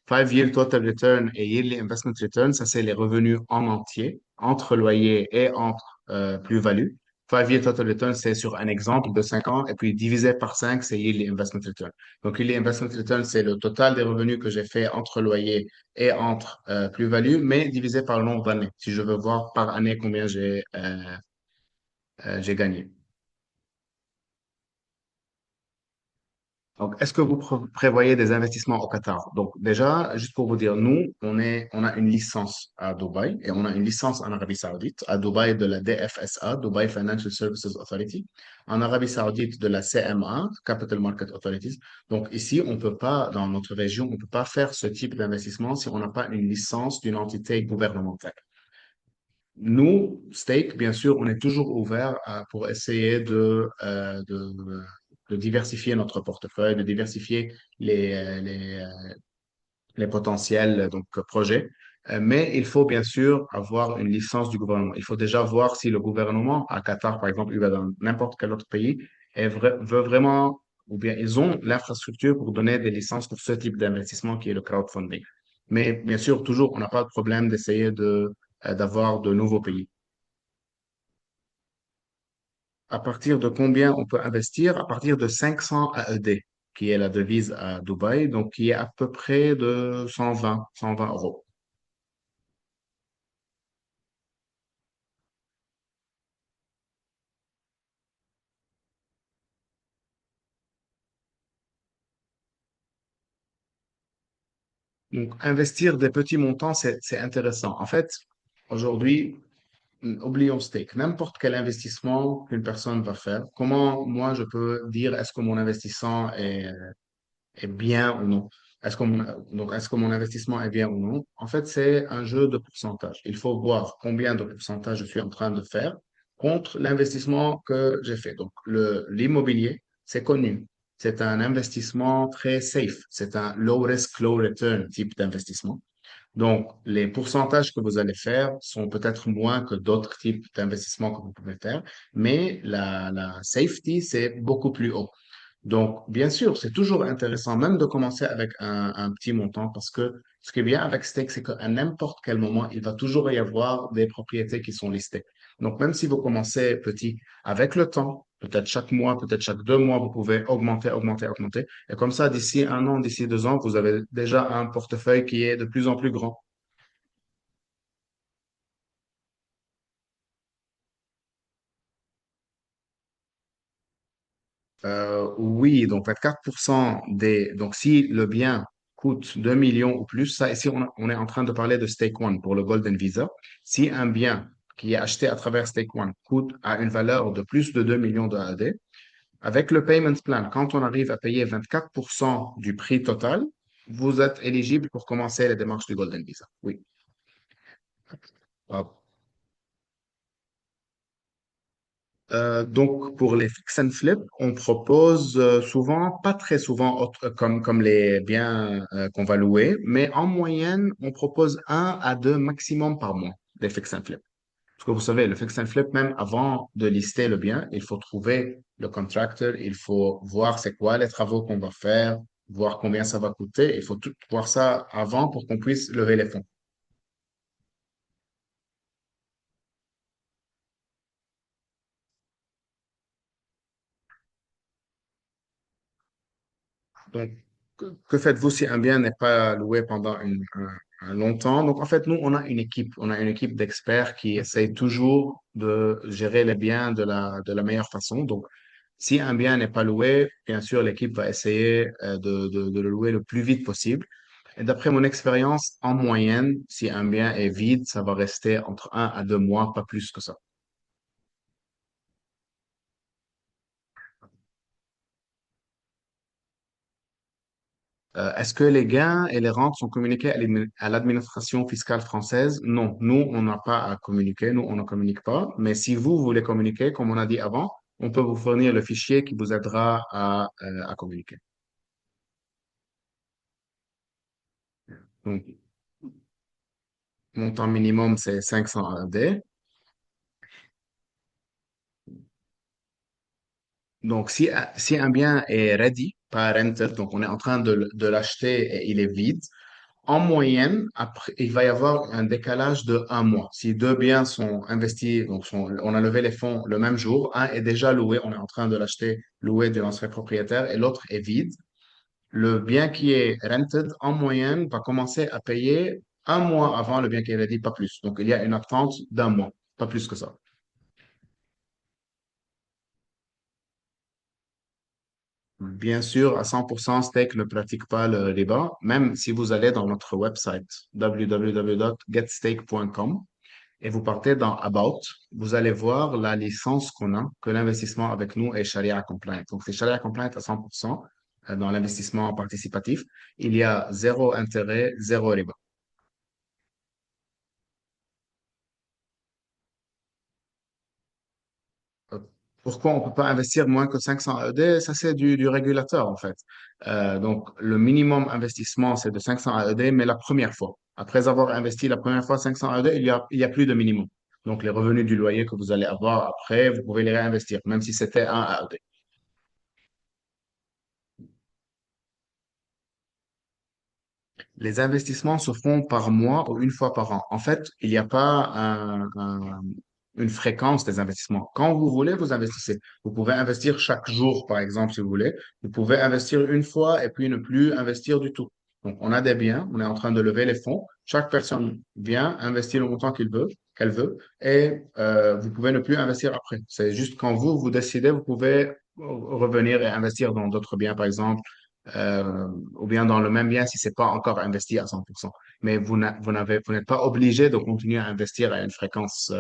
5-year Total Return et Yearly Investment Return, ça c'est les revenus en entier, entre loyer et entre plus-value. 5-year Total Return, c'est sur un exemple de 5 ans, et puis divisé par 5, c'est Yearly Investment Return. Donc, Yearly Investment Return, c'est le total des revenus que j'ai fait entre loyer et entre plus-value, mais divisé par le nombre d'années. Si je veux voir par année combien j'ai gagné. Donc, est-ce que vous prévoyez des investissements au Qatar? Donc, déjà, juste pour vous dire, nous, on a une licence à Dubaï et on a une licence en Arabie Saoudite. À Dubaï, de la DFSA, Dubai Financial Services Authority. En Arabie Saoudite, de la CMA, Capital Market Authorities. Donc, ici, on peut pas, dans notre région, on peut pas faire ce type d'investissement si on n'a pas une licence d'une entité gouvernementale. Nous, Stake, bien sûr, on est toujours ouvert pour essayer de diversifier notre portefeuille, de diversifier les potentiels projets. Mais il faut bien sûr avoir une licence du gouvernement. Il faut déjà voir si le gouvernement, à Qatar par exemple, ou dans n'importe quel autre pays, veut vraiment, ou bien ils ont l'infrastructure pour donner des licences pour ce type d'investissement qui est le crowdfunding. Mais bien sûr, toujours, on n'a pas de problème d'essayer d'avoir de nouveaux pays. À partir de combien on peut investir? À partir de 500 AED, qui est la devise à Dubaï, donc qui est à peu près de 120 euros. Donc, investir des petits montants, c'est intéressant. En fait, aujourd'hui, oublions stake. N'importe quel investissement qu'une personne va faire, comment moi je peux dire est-ce que mon investissement est bien ou non? Est-ce que mon investissement est bien ou non? En fait, c'est un jeu de pourcentage. Il faut voir combien de pourcentage je suis en train de faire contre l'investissement que j'ai fait. Donc, l'immobilier, c'est connu. C'est un investissement très safe. C'est un low risk, low return type d'investissement. Donc, les pourcentages que vous allez faire sont peut-être moins que d'autres types d'investissements que vous pouvez faire, mais la safety, c'est beaucoup plus haut. Donc, bien sûr, c'est toujours intéressant même de commencer avec un petit montant parce que ce qui est bien avec Stake, c'est qu'à n'importe quel moment, il va toujours y avoir des propriétés qui sont listées. Donc, même si vous commencez petit, avec le temps, peut-être chaque mois, peut-être chaque 2 mois, vous pouvez augmenter, augmenter, augmenter. Et comme ça, d'ici un an, d'ici 2 ans, vous avez déjà un portefeuille qui est de plus en plus grand. Oui, donc 24% donc si le bien coûte 2 millions ou plus, ça ici on est en train de parler de Stake One pour le Golden Visa. Si un bien qui est acheté à travers Stake One coûte à une valeur de plus de 2 millions de AED, avec le payment plan, quand on arrive à payer 24% du prix total, vous êtes éligible pour commencer les démarches du Golden Visa. Oui. Ah. Donc, pour les fix and flip, on propose souvent, pas très souvent, comme les biens qu'on va louer, mais en moyenne, on propose un à deux maximum par mois des fix and flip. Parce que vous savez, le fix and flip, même avant de lister le bien, il faut trouver le contractor, il faut voir c'est quoi les travaux qu'on va faire, voir combien ça va coûter. Il faut tout voir ça avant pour qu'on puisse lever les fonds. Donc, que faites-vous si un bien n'est pas loué pendant un longtemps? Donc, en fait, nous, on a une équipe. On a une équipe d'experts qui essaye toujours de gérer les biens de la meilleure façon. Donc, si un bien n'est pas loué, bien sûr, l'équipe va essayer de le louer le plus vite possible. Et d'après mon expérience, en moyenne, si un bien est vide, ça va rester entre un à deux mois, pas plus que ça. Est-ce que les gains et les rentes sont communiqués à l'administration fiscale française? Non, nous, on n'a pas à communiquer, nous, on ne communique pas. Mais si vous voulez communiquer, comme on a dit avant, on peut vous fournir le fichier qui vous aidera à communiquer. Donc, montant minimum, c'est 500 AED. Donc, si un bien est ready, pas rented, donc on est en train de l'acheter et il est vide, en moyenne, après, il va y avoir un décalage de un mois. Si deux biens sont investis, on a levé les fonds le même jour, un est déjà loué, on est en train de l'acheter loué de l'ancien propriétaire et l'autre est vide. Le bien qui est rented, en moyenne, va commencer à payer un mois avant le bien qui est ready, pas plus. Donc, il y a une attente d'un mois, pas plus que ça. Bien sûr, à 100%, Stake ne pratique pas le riba, même si vous allez dans notre website www.getstake.com et vous partez dans About, vous allez voir la licence qu'on a, que l'investissement avec nous est Sharia compliant. Donc, c'est Sharia compliant à 100% dans l'investissement participatif. Il y a zéro intérêt, zéro riba. Euh, Pourquoi on ne peut pas investir moins que 500 AED? Ça, c'est du régulateur, en fait. Donc, le minimum investissement, c'est de 500 AED, mais la première fois. Après avoir investi la première fois 500 AED, il y a plus de minimum. Donc, les revenus du loyer que vous allez avoir après, vous pouvez les réinvestir, même si c'était un AED. Les investissements se font par mois ou une fois par an. En fait, il n'y a pas une fréquence des investissements. Quand vous voulez, vous investissez. Vous pouvez investir chaque jour, par exemple, si vous voulez. Vous pouvez investir une fois et puis ne plus investir du tout. Donc, on a des biens, on est en train de lever les fonds. Chaque personne vient investir le montant qu'elle veut, et vous pouvez ne plus investir après. C'est juste quand vous décidez, vous pouvez revenir et investir dans d'autres biens, par exemple ou bien dans le même bien si c'est pas encore investi à 100%. Mais vous n'êtes pas obligé de continuer à investir à une fréquence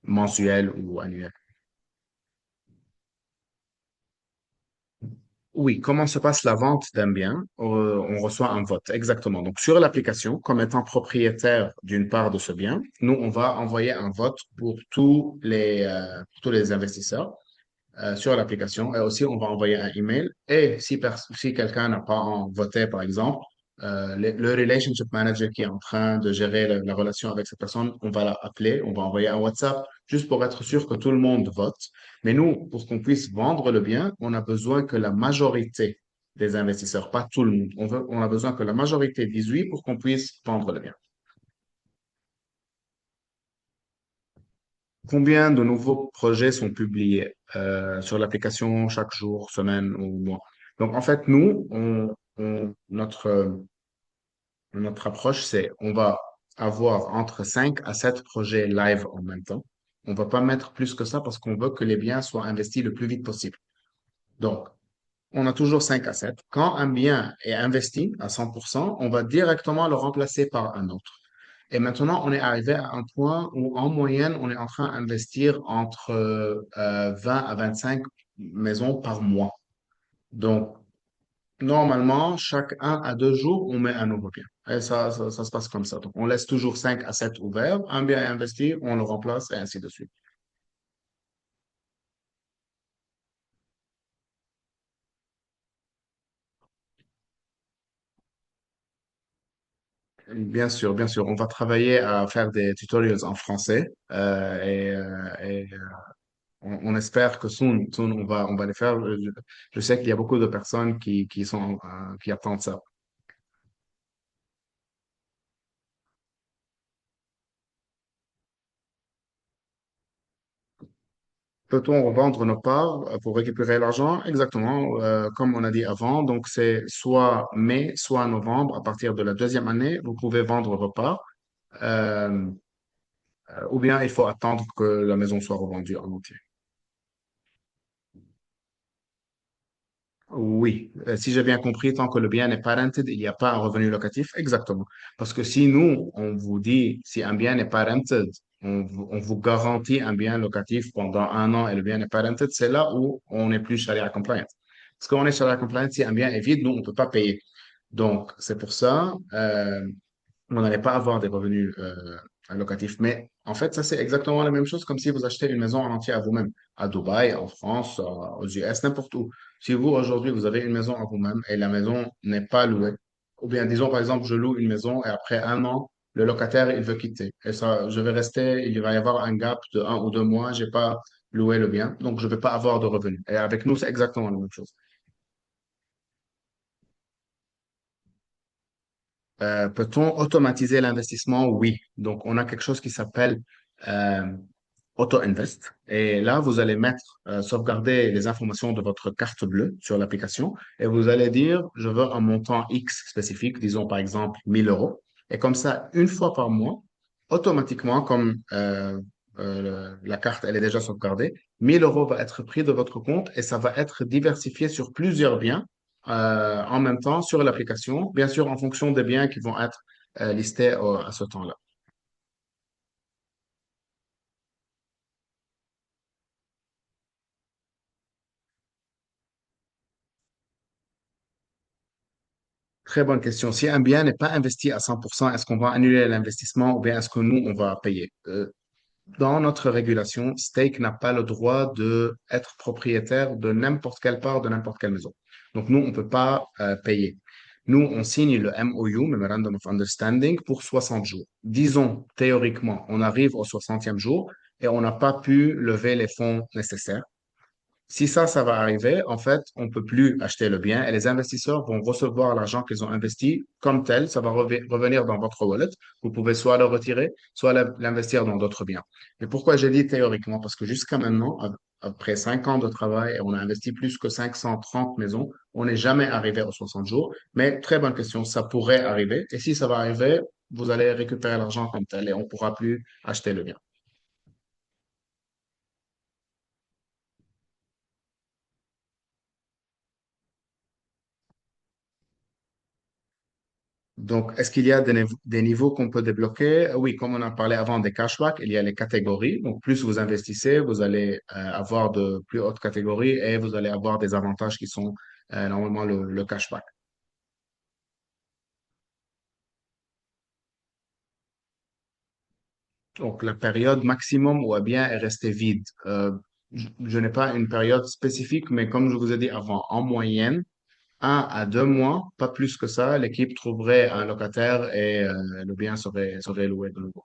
mensuelle ou annuelle. Oui, comment se passe la vente d'un bien? On reçoit un vote, exactement. Donc, sur l'application, comme étant propriétaire d'une part de ce bien, nous, on va envoyer un vote pour tous les investisseurs. Sur l'application. Et aussi, on va envoyer un email. Et si quelqu'un n'a pas voté, par exemple, le relationship manager qui est en train de gérer la relation avec cette personne, on va l'appeler, on va envoyer un WhatsApp juste pour être sûr que tout le monde vote. Mais nous, pour qu'on puisse vendre le bien, on a besoin que la majorité des investisseurs, pas tout le monde, on a besoin que la majorité dise oui pour qu'on puisse vendre le bien. Combien de nouveaux projets sont publiés sur l'application chaque jour, semaine ou mois? Donc, en fait, nous, notre approche, c'est on va avoir entre 5 à 7 projets live en même temps. On va pas mettre plus que ça parce qu'on veut que les biens soient investis le plus vite possible. Donc, on a toujours 5 assets. Quand un bien est investi à 100%, on va directement le remplacer par un autre. Et maintenant, on est arrivé à un point où, en moyenne, on est en train d'investir entre 20 à 25 maisons par mois. Donc, normalement, chaque 1 à 2 jours, on met un nouveau bien. Et ça se passe comme ça. Donc, on laisse toujours 5 à 7 ouverts. Un bien est investi, on le remplace et ainsi de suite. Bien sûr, bien sûr. On va travailler à faire des tutorials en français et on espère que soon on va les faire. Je sais qu'il y a beaucoup de personnes qui attendent ça. Peut-on revendre nos parts pour récupérer l'argent? Exactement, comme on a dit avant. Donc, c'est soit mai, soit novembre. À partir de la deuxième année, vous pouvez vendre vos parts. Euh, ou bien il faut attendre que la maison soit revendue en entier. Oui, si j'ai bien compris, tant que le bien n'est pas rented, il n'y a pas un revenu locatif. Exactement. Parce que si nous, on vous dit, si un bien n'est pas rented, on vous garantit un bien locatif pendant 1 an et le bien n'est pas rented, c'est là où on n'est plus Sharia compliant. Parce qu'on est Sharia compliant, si un bien est vide, nous, on ne peut pas payer. Donc, c'est pour ça, on n'allait pas avoir des revenus locatifs. Mais en fait, ça, c'est exactement la même chose comme si vous achetez une maison en entier à vous-même, à Dubaï, en France, aux US, n'importe où. Si vous, aujourd'hui, vous avez une maison à vous-même et la maison n'est pas louée, ou bien disons, par exemple, je loue une maison et après 1 an, le locataire, il veut quitter. Et ça, je vais rester, il va y avoir un gap de 1 ou 2 mois, j'ai pas loué le bien, donc je vais pas avoir de revenus. Et avec nous, c'est exactement la même chose. Peut-on automatiser l'investissement? Oui. Donc, on a quelque chose qui s'appelle euh, Auto-Invest. Et là, vous allez sauvegarder les informations de votre carte bleue sur l'application et vous allez dire, je veux un montant X spécifique, disons par exemple 1 000 euros. Et comme ça, une fois par mois, automatiquement, comme la carte, elle est déjà sauvegardée, 1 000 euros va être pris de votre compte et ça va être diversifié sur plusieurs biens en même temps sur l'application, bien sûr en fonction des biens qui vont être listés à ce temps-là. Très bonne question. Si un bien n'est pas investi à 100%, est-ce qu'on va annuler l'investissement ou bien est-ce que nous, on va payer? Dans notre régulation, Stake n'a pas le droit de être propriétaire de n'importe quelle part de n'importe quelle maison. Donc, nous, on ne peut pas payer. Nous, on signe le MOU, Memorandum of Understanding, pour 60 jours. Disons, théoriquement, on arrive au 60e jour et on n'a pas pu lever les fonds nécessaires. Si ça va arriver, en fait, on ne peut plus acheter le bien et les investisseurs vont recevoir l'argent qu'ils ont investi comme tel. Ça va revenir dans votre wallet. Vous pouvez soit le retirer, soit l'investir dans d'autres biens. Mais pourquoi j'ai dit théoriquement? Parce que jusqu'à maintenant, après 5 ans de travail, et on a investi plus que 530 maisons, on n'est jamais arrivé aux 60 jours. Mais très bonne question, ça pourrait arriver. Et si ça va arriver, vous allez récupérer l'argent comme tel et on ne pourra plus acheter le bien. Donc, est-ce qu'il y a des niveaux qu'on peut débloquer? Oui, comme on a parlé avant des cashbacks, il y a les catégories. Donc, plus vous investissez, vous allez avoir de plus hautes catégories et vous allez avoir des avantages qui sont normalement le cashback. Donc, la période maximum où un bien est resté vide. Je n'ai pas une période spécifique, mais comme je vous ai dit avant, en moyenne, 1 à 2 mois, pas plus que ça, l'équipe trouverait un locataire et le bien serait loué de nouveau.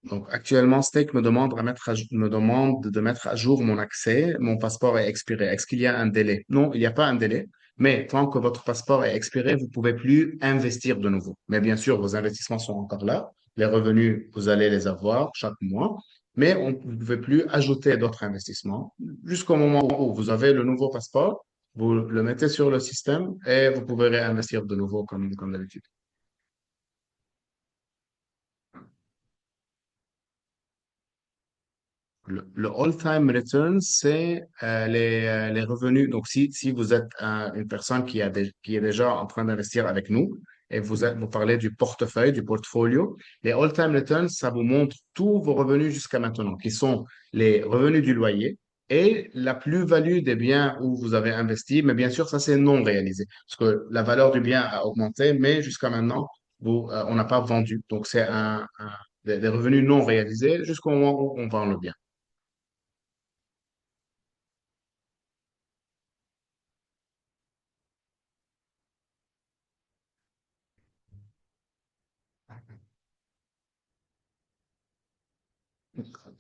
Donc, actuellement, Stake me demande de mettre à jour mon accès. Mon passeport est expiré. Est-ce qu'il y a un délai? Non, il n'y a pas un délai. Mais tant que votre passeport est expiré, vous pouvez plus investir de nouveau. Mais bien sûr, vos investissements sont encore là. Les revenus, vous allez les avoir chaque mois. Mais vous ne pouvez plus ajouter d'autres investissements jusqu'au moment où vous avez le nouveau passeport. Vous le mettez sur le système et vous pouvez réinvestir de nouveau comme d'habitude. Le all-time return, c'est les revenus. Donc, si vous êtes une personne qui est déjà en train d'investir avec nous et vous parlez du portefeuille, du portfolio, les all-time returns, ça vous montre tous vos revenus jusqu'à maintenant, qui sont les revenus du loyer et la plus-value des biens où vous avez investi. Mais bien sûr, ça, c'est non réalisé parce que la valeur du bien a augmenté, mais jusqu'à maintenant, on n'a pas vendu. Donc, c'est des revenus non réalisés jusqu'au moment où on vend le bien.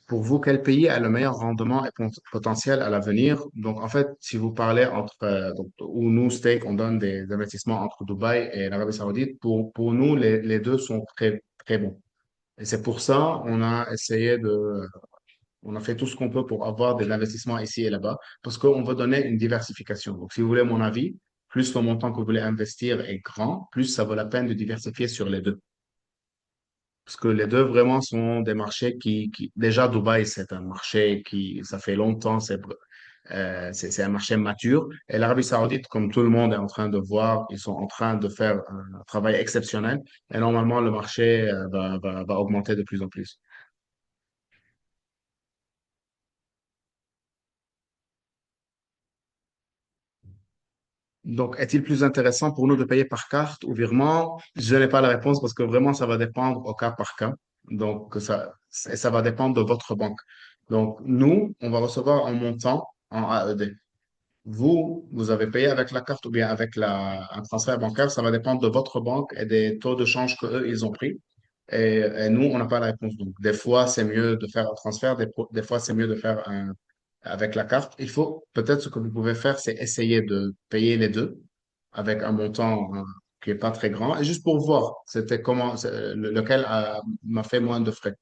Pour vous, quel pays a le meilleur rendement et potentiel à l'avenir? Donc, en fait, si vous parlez donc, où nous, Stake, on donne des investissements entre Dubaï et l'Arabie Saoudite, pour nous, les deux sont très, très bons. Et c'est pour ça on a fait tout ce qu'on peut pour avoir des investissements ici et là-bas, parce qu'on veut donner une diversification. Donc, si vous voulez mon avis, plus le montant que vous voulez investir est grand, plus ça vaut la peine de diversifier sur les deux. Parce que les deux vraiment sont des marchés déjà Dubaï, c'est un marché ça fait longtemps, c'est un marché mature. Et l'Arabie Saoudite, comme tout le monde est en train de voir, ils sont en train de faire un travail exceptionnel. Et normalement, le marché va augmenter de plus en plus. Donc, est-il plus intéressant pour nous de payer par carte ou virement? Je n'ai pas la réponse parce que vraiment, ça va dépendre au cas par cas. Donc, ça va dépendre de votre banque. Donc, nous, on va recevoir un montant en AED. Vous avez payé avec la carte ou bien avec un transfert bancaire, ça va dépendre de votre banque et des taux de change qu'eux, ils ont pris. Et nous, on n'a pas la réponse. Donc, des fois, c'est mieux de faire un transfert, des fois, c'est mieux de faire avec la carte. Peut-être ce que vous pouvez faire, c'est essayer de payer les deux avec un montant qui est pas très grand, et juste pour voir, lequel m'a fait moins de frais.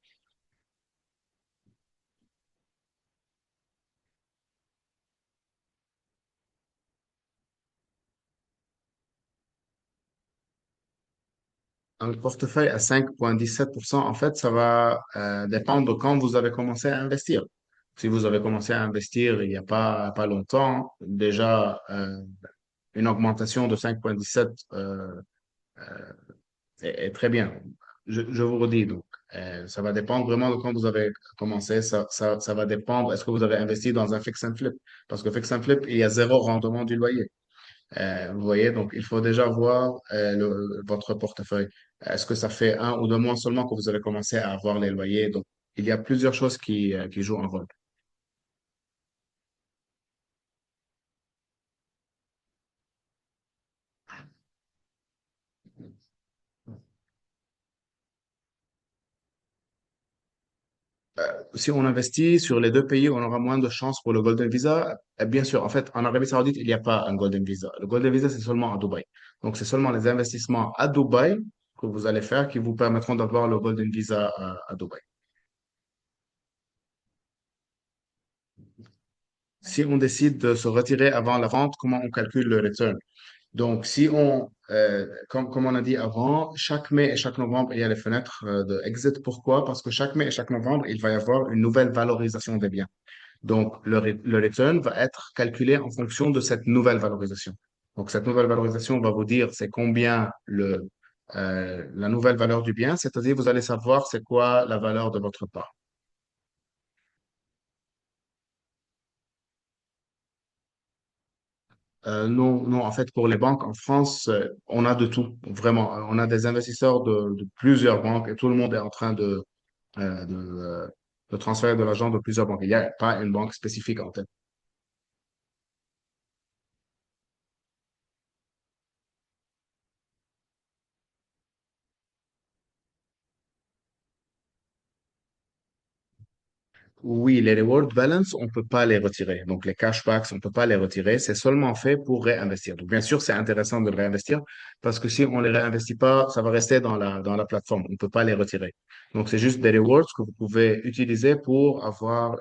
Un portefeuille à 5,17%, en fait, ça va dépendre de quand vous avez commencé à investir. Si vous avez commencé à investir il n'y a pas longtemps, déjà une augmentation de 5,17 est très bien. Je vous redis donc, ça va dépendre vraiment de quand vous avez commencé. Ça va dépendre, est-ce que vous avez investi dans un fix and flip? Parce que fix and flip, il y a zéro rendement du loyer. Vous voyez, donc il faut déjà voir votre portefeuille. Est-ce que ça fait 1 ou 2 mois seulement que vous avez commencé à avoir les loyers? Donc, il y a plusieurs choses qui jouent un rôle. Si on investit sur les deux pays, on aura moins de chances pour le Golden Visa. Bien sûr, en fait, en Arabie Saoudite, il n'y a pas un Golden Visa. Le Golden Visa, c'est seulement à Dubaï. Donc, c'est seulement les investissements à Dubaï que vous allez faire qui vous permettront d'avoir le Golden Visa à Dubaï. Si on décide de se retirer avant la vente, comment on calcule le return? Donc, comme on a dit avant, chaque mai et chaque novembre, il y a les fenêtres de exit. Pourquoi? Parce que chaque mai et chaque novembre, il va y avoir une nouvelle valorisation des biens. Donc, le return va être calculé en fonction de cette nouvelle valorisation. Donc, cette nouvelle valorisation va vous dire c'est combien la nouvelle valeur du bien, c'est-à-dire vous allez savoir c'est quoi la valeur de votre part. Non, non, en fait, pour les banques en France, on a de tout, vraiment. On a des investisseurs de plusieurs banques et tout le monde est en train de transférer de l'argent de plusieurs banques. Il n'y a pas une banque spécifique en tête. Oui, les reward balance, on peut pas les retirer. Donc, les cashbacks, on peut pas les retirer. C'est seulement fait pour réinvestir. Donc, bien sûr, c'est intéressant de le réinvestir parce que si on les réinvestit pas, ça va rester dans la plateforme. On peut pas les retirer. Donc, c'est juste des rewards que vous pouvez utiliser pour avoir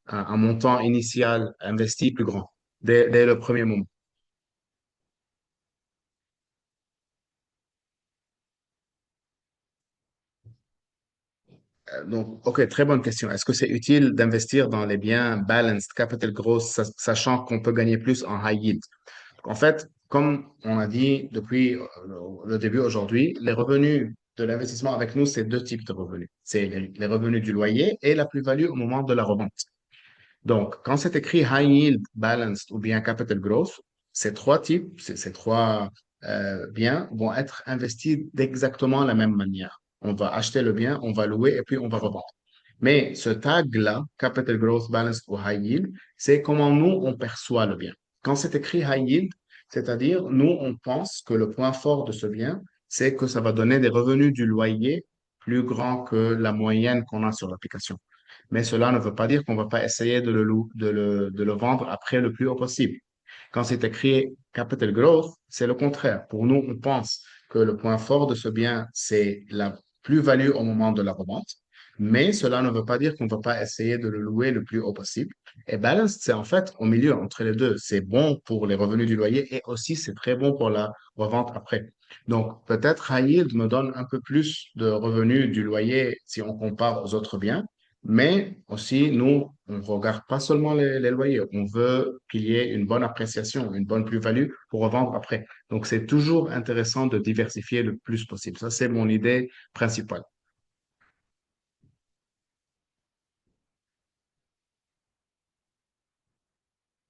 un montant initial investi plus grand dès le premier moment. Donc, OK, très bonne question. Est-ce que c'est utile d'investir dans les biens balanced, capital growth, sachant qu'on peut gagner plus en high yield? En fait, comme on a dit depuis le début aujourd'hui, les revenus de l'investissement avec nous, c'est deux types de revenus. C'est les revenus du loyer et la plus-value au moment de la revente. Donc, quand c'est écrit high yield, balanced ou bien capital growth, ces trois types, ces trois biens vont être investis d'exactement la même manière. On va acheter le bien, on va louer et puis on va revendre. Mais ce tag-là, capital growth, balanced ou high yield, c'est comment nous, on perçoit le bien. Quand c'est écrit high yield, c'est-à-dire, nous, on pense que le point fort de ce bien, c'est que ça va donner des revenus du loyer plus grands que la moyenne qu'on a sur l'application. Mais cela ne veut pas dire qu'on ne va pas essayer de le vendre après le plus haut possible. Quand c'est écrit capital growth, c'est le contraire. Pour nous, on pense que le point fort de ce bien, c'est la plus-value au moment de la revente. Mais cela ne veut pas dire qu'on ne va pas essayer de le louer le plus haut possible. Et balanced, c'est en fait au milieu entre les deux. C'est bon pour les revenus du loyer et aussi c'est très bon pour la revente après. Donc, peut-être high yield me donne un peu plus de revenus du loyer si on compare aux autres biens, mais aussi, nous, on ne regarde pas seulement les loyers, on veut qu'il y ait une bonne appréciation, une bonne plus-value pour revendre après. Donc, c'est toujours intéressant de diversifier le plus possible. Ça, c'est mon idée principale.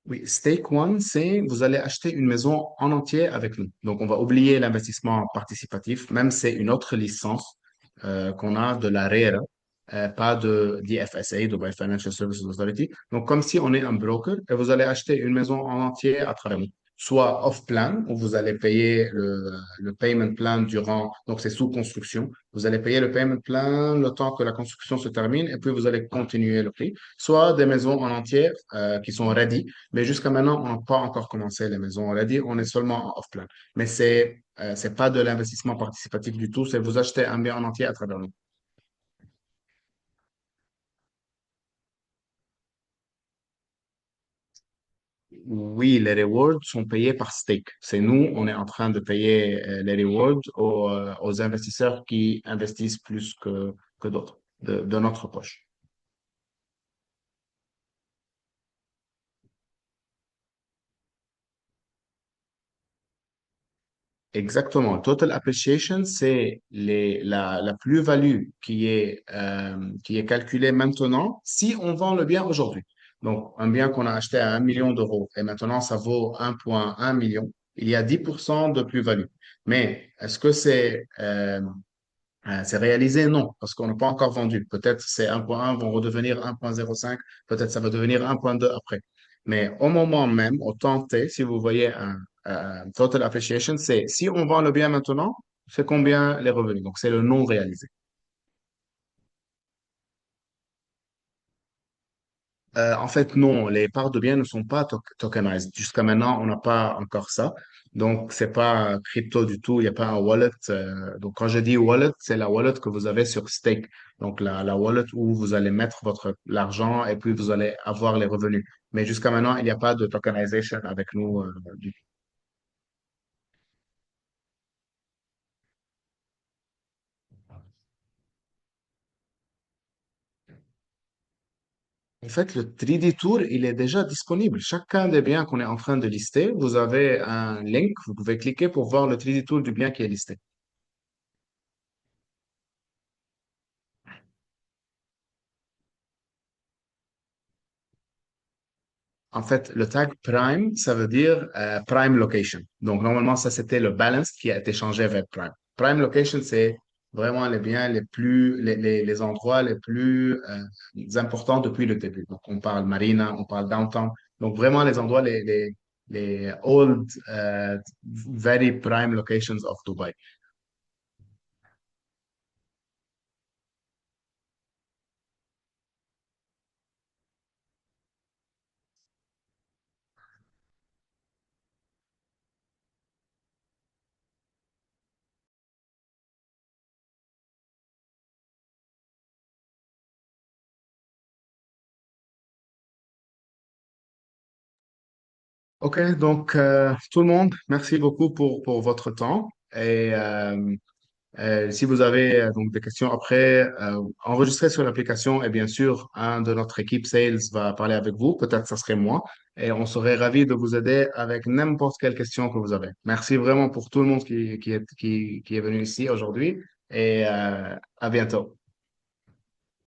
Oui, Stake One, c'est vous allez acheter une maison en entier avec nous. Donc, on va oublier l'investissement participatif, même c'est une autre licence qu'on a de la RERA, pas de DFSA, Dubai Financial Services Authority. Donc, comme si on est un broker et vous allez acheter une maison en entier à travers nous. Soit off-plan, où vous allez payer le payment plan durant, donc c'est sous construction. Vous allez payer le payment plan le temps que la construction se termine et puis vous allez continuer le prix. Soit des maisons en entier qui sont ready, mais jusqu'à maintenant, on n'a pas encore commencé les maisons. On l'a dit, on est seulement en off-plan. Mais c'est pas de l'investissement participatif du tout, c'est vous achetez un bien en entier à travers nous. Oui, les rewards sont payés par stake. C'est nous, on est en train de payer les rewards aux investisseurs qui investissent plus que d'autres, de notre poche. Exactement. Total appreciation, c'est la plus-value qui est calculée maintenant si on vend le bien aujourd'hui. Donc, un bien qu'on a acheté à 1 million d'euros et maintenant ça vaut 1,1 million, il y a 10% de plus-value. Mais est-ce que c'est réalisé? Non, parce qu'on n'a pas encore vendu. Peut-être ces 1,1 vont redevenir 1,05, peut-être ça va devenir 1,2 après. Mais au moment même, au temps T, si vous voyez un total appreciation, c'est si on vend le bien maintenant, c'est combien les revenus. Donc, c'est le non réalisé. En fait, non, les parts de biens ne sont pas tokenized. Jusqu'à maintenant, on n'a pas encore ça. Donc, c'est pas crypto du tout. Il n'y a pas un wallet. Donc, quand je dis wallet, c'est la wallet que vous avez sur Stake. Donc, la wallet où vous allez mettre votre l'argent et puis vous allez avoir les revenus. Mais jusqu'à maintenant, il n'y a pas de tokenization avec nous, du tout. En fait, le 3D Tour, il est déjà disponible. Chacun des biens qu'on est en train de lister, vous avez un link, vous pouvez cliquer pour voir le 3D Tour du bien qui est listé. En fait, le tag Prime, ça veut dire Prime Location. Donc, normalement, ça, c'était le balance qui a été changé vers Prime. Prime Location, c'est vraiment les biens les endroits les plus importants depuis le début. Donc, on parle Marina, on parle Downtown. Donc, vraiment les endroits, les old, very prime locations of Dubai. OK, donc tout le monde, merci beaucoup pour votre temps et Si vous avez donc des questions après, enregistrez sur l'application et bien sûr, un de notre équipe Sales va parler avec vous. Peut-être ça serait moi et on serait ravi de vous aider avec n'importe quelle question que vous avez. Merci vraiment pour tout le monde qui est venu ici aujourd'hui et à bientôt.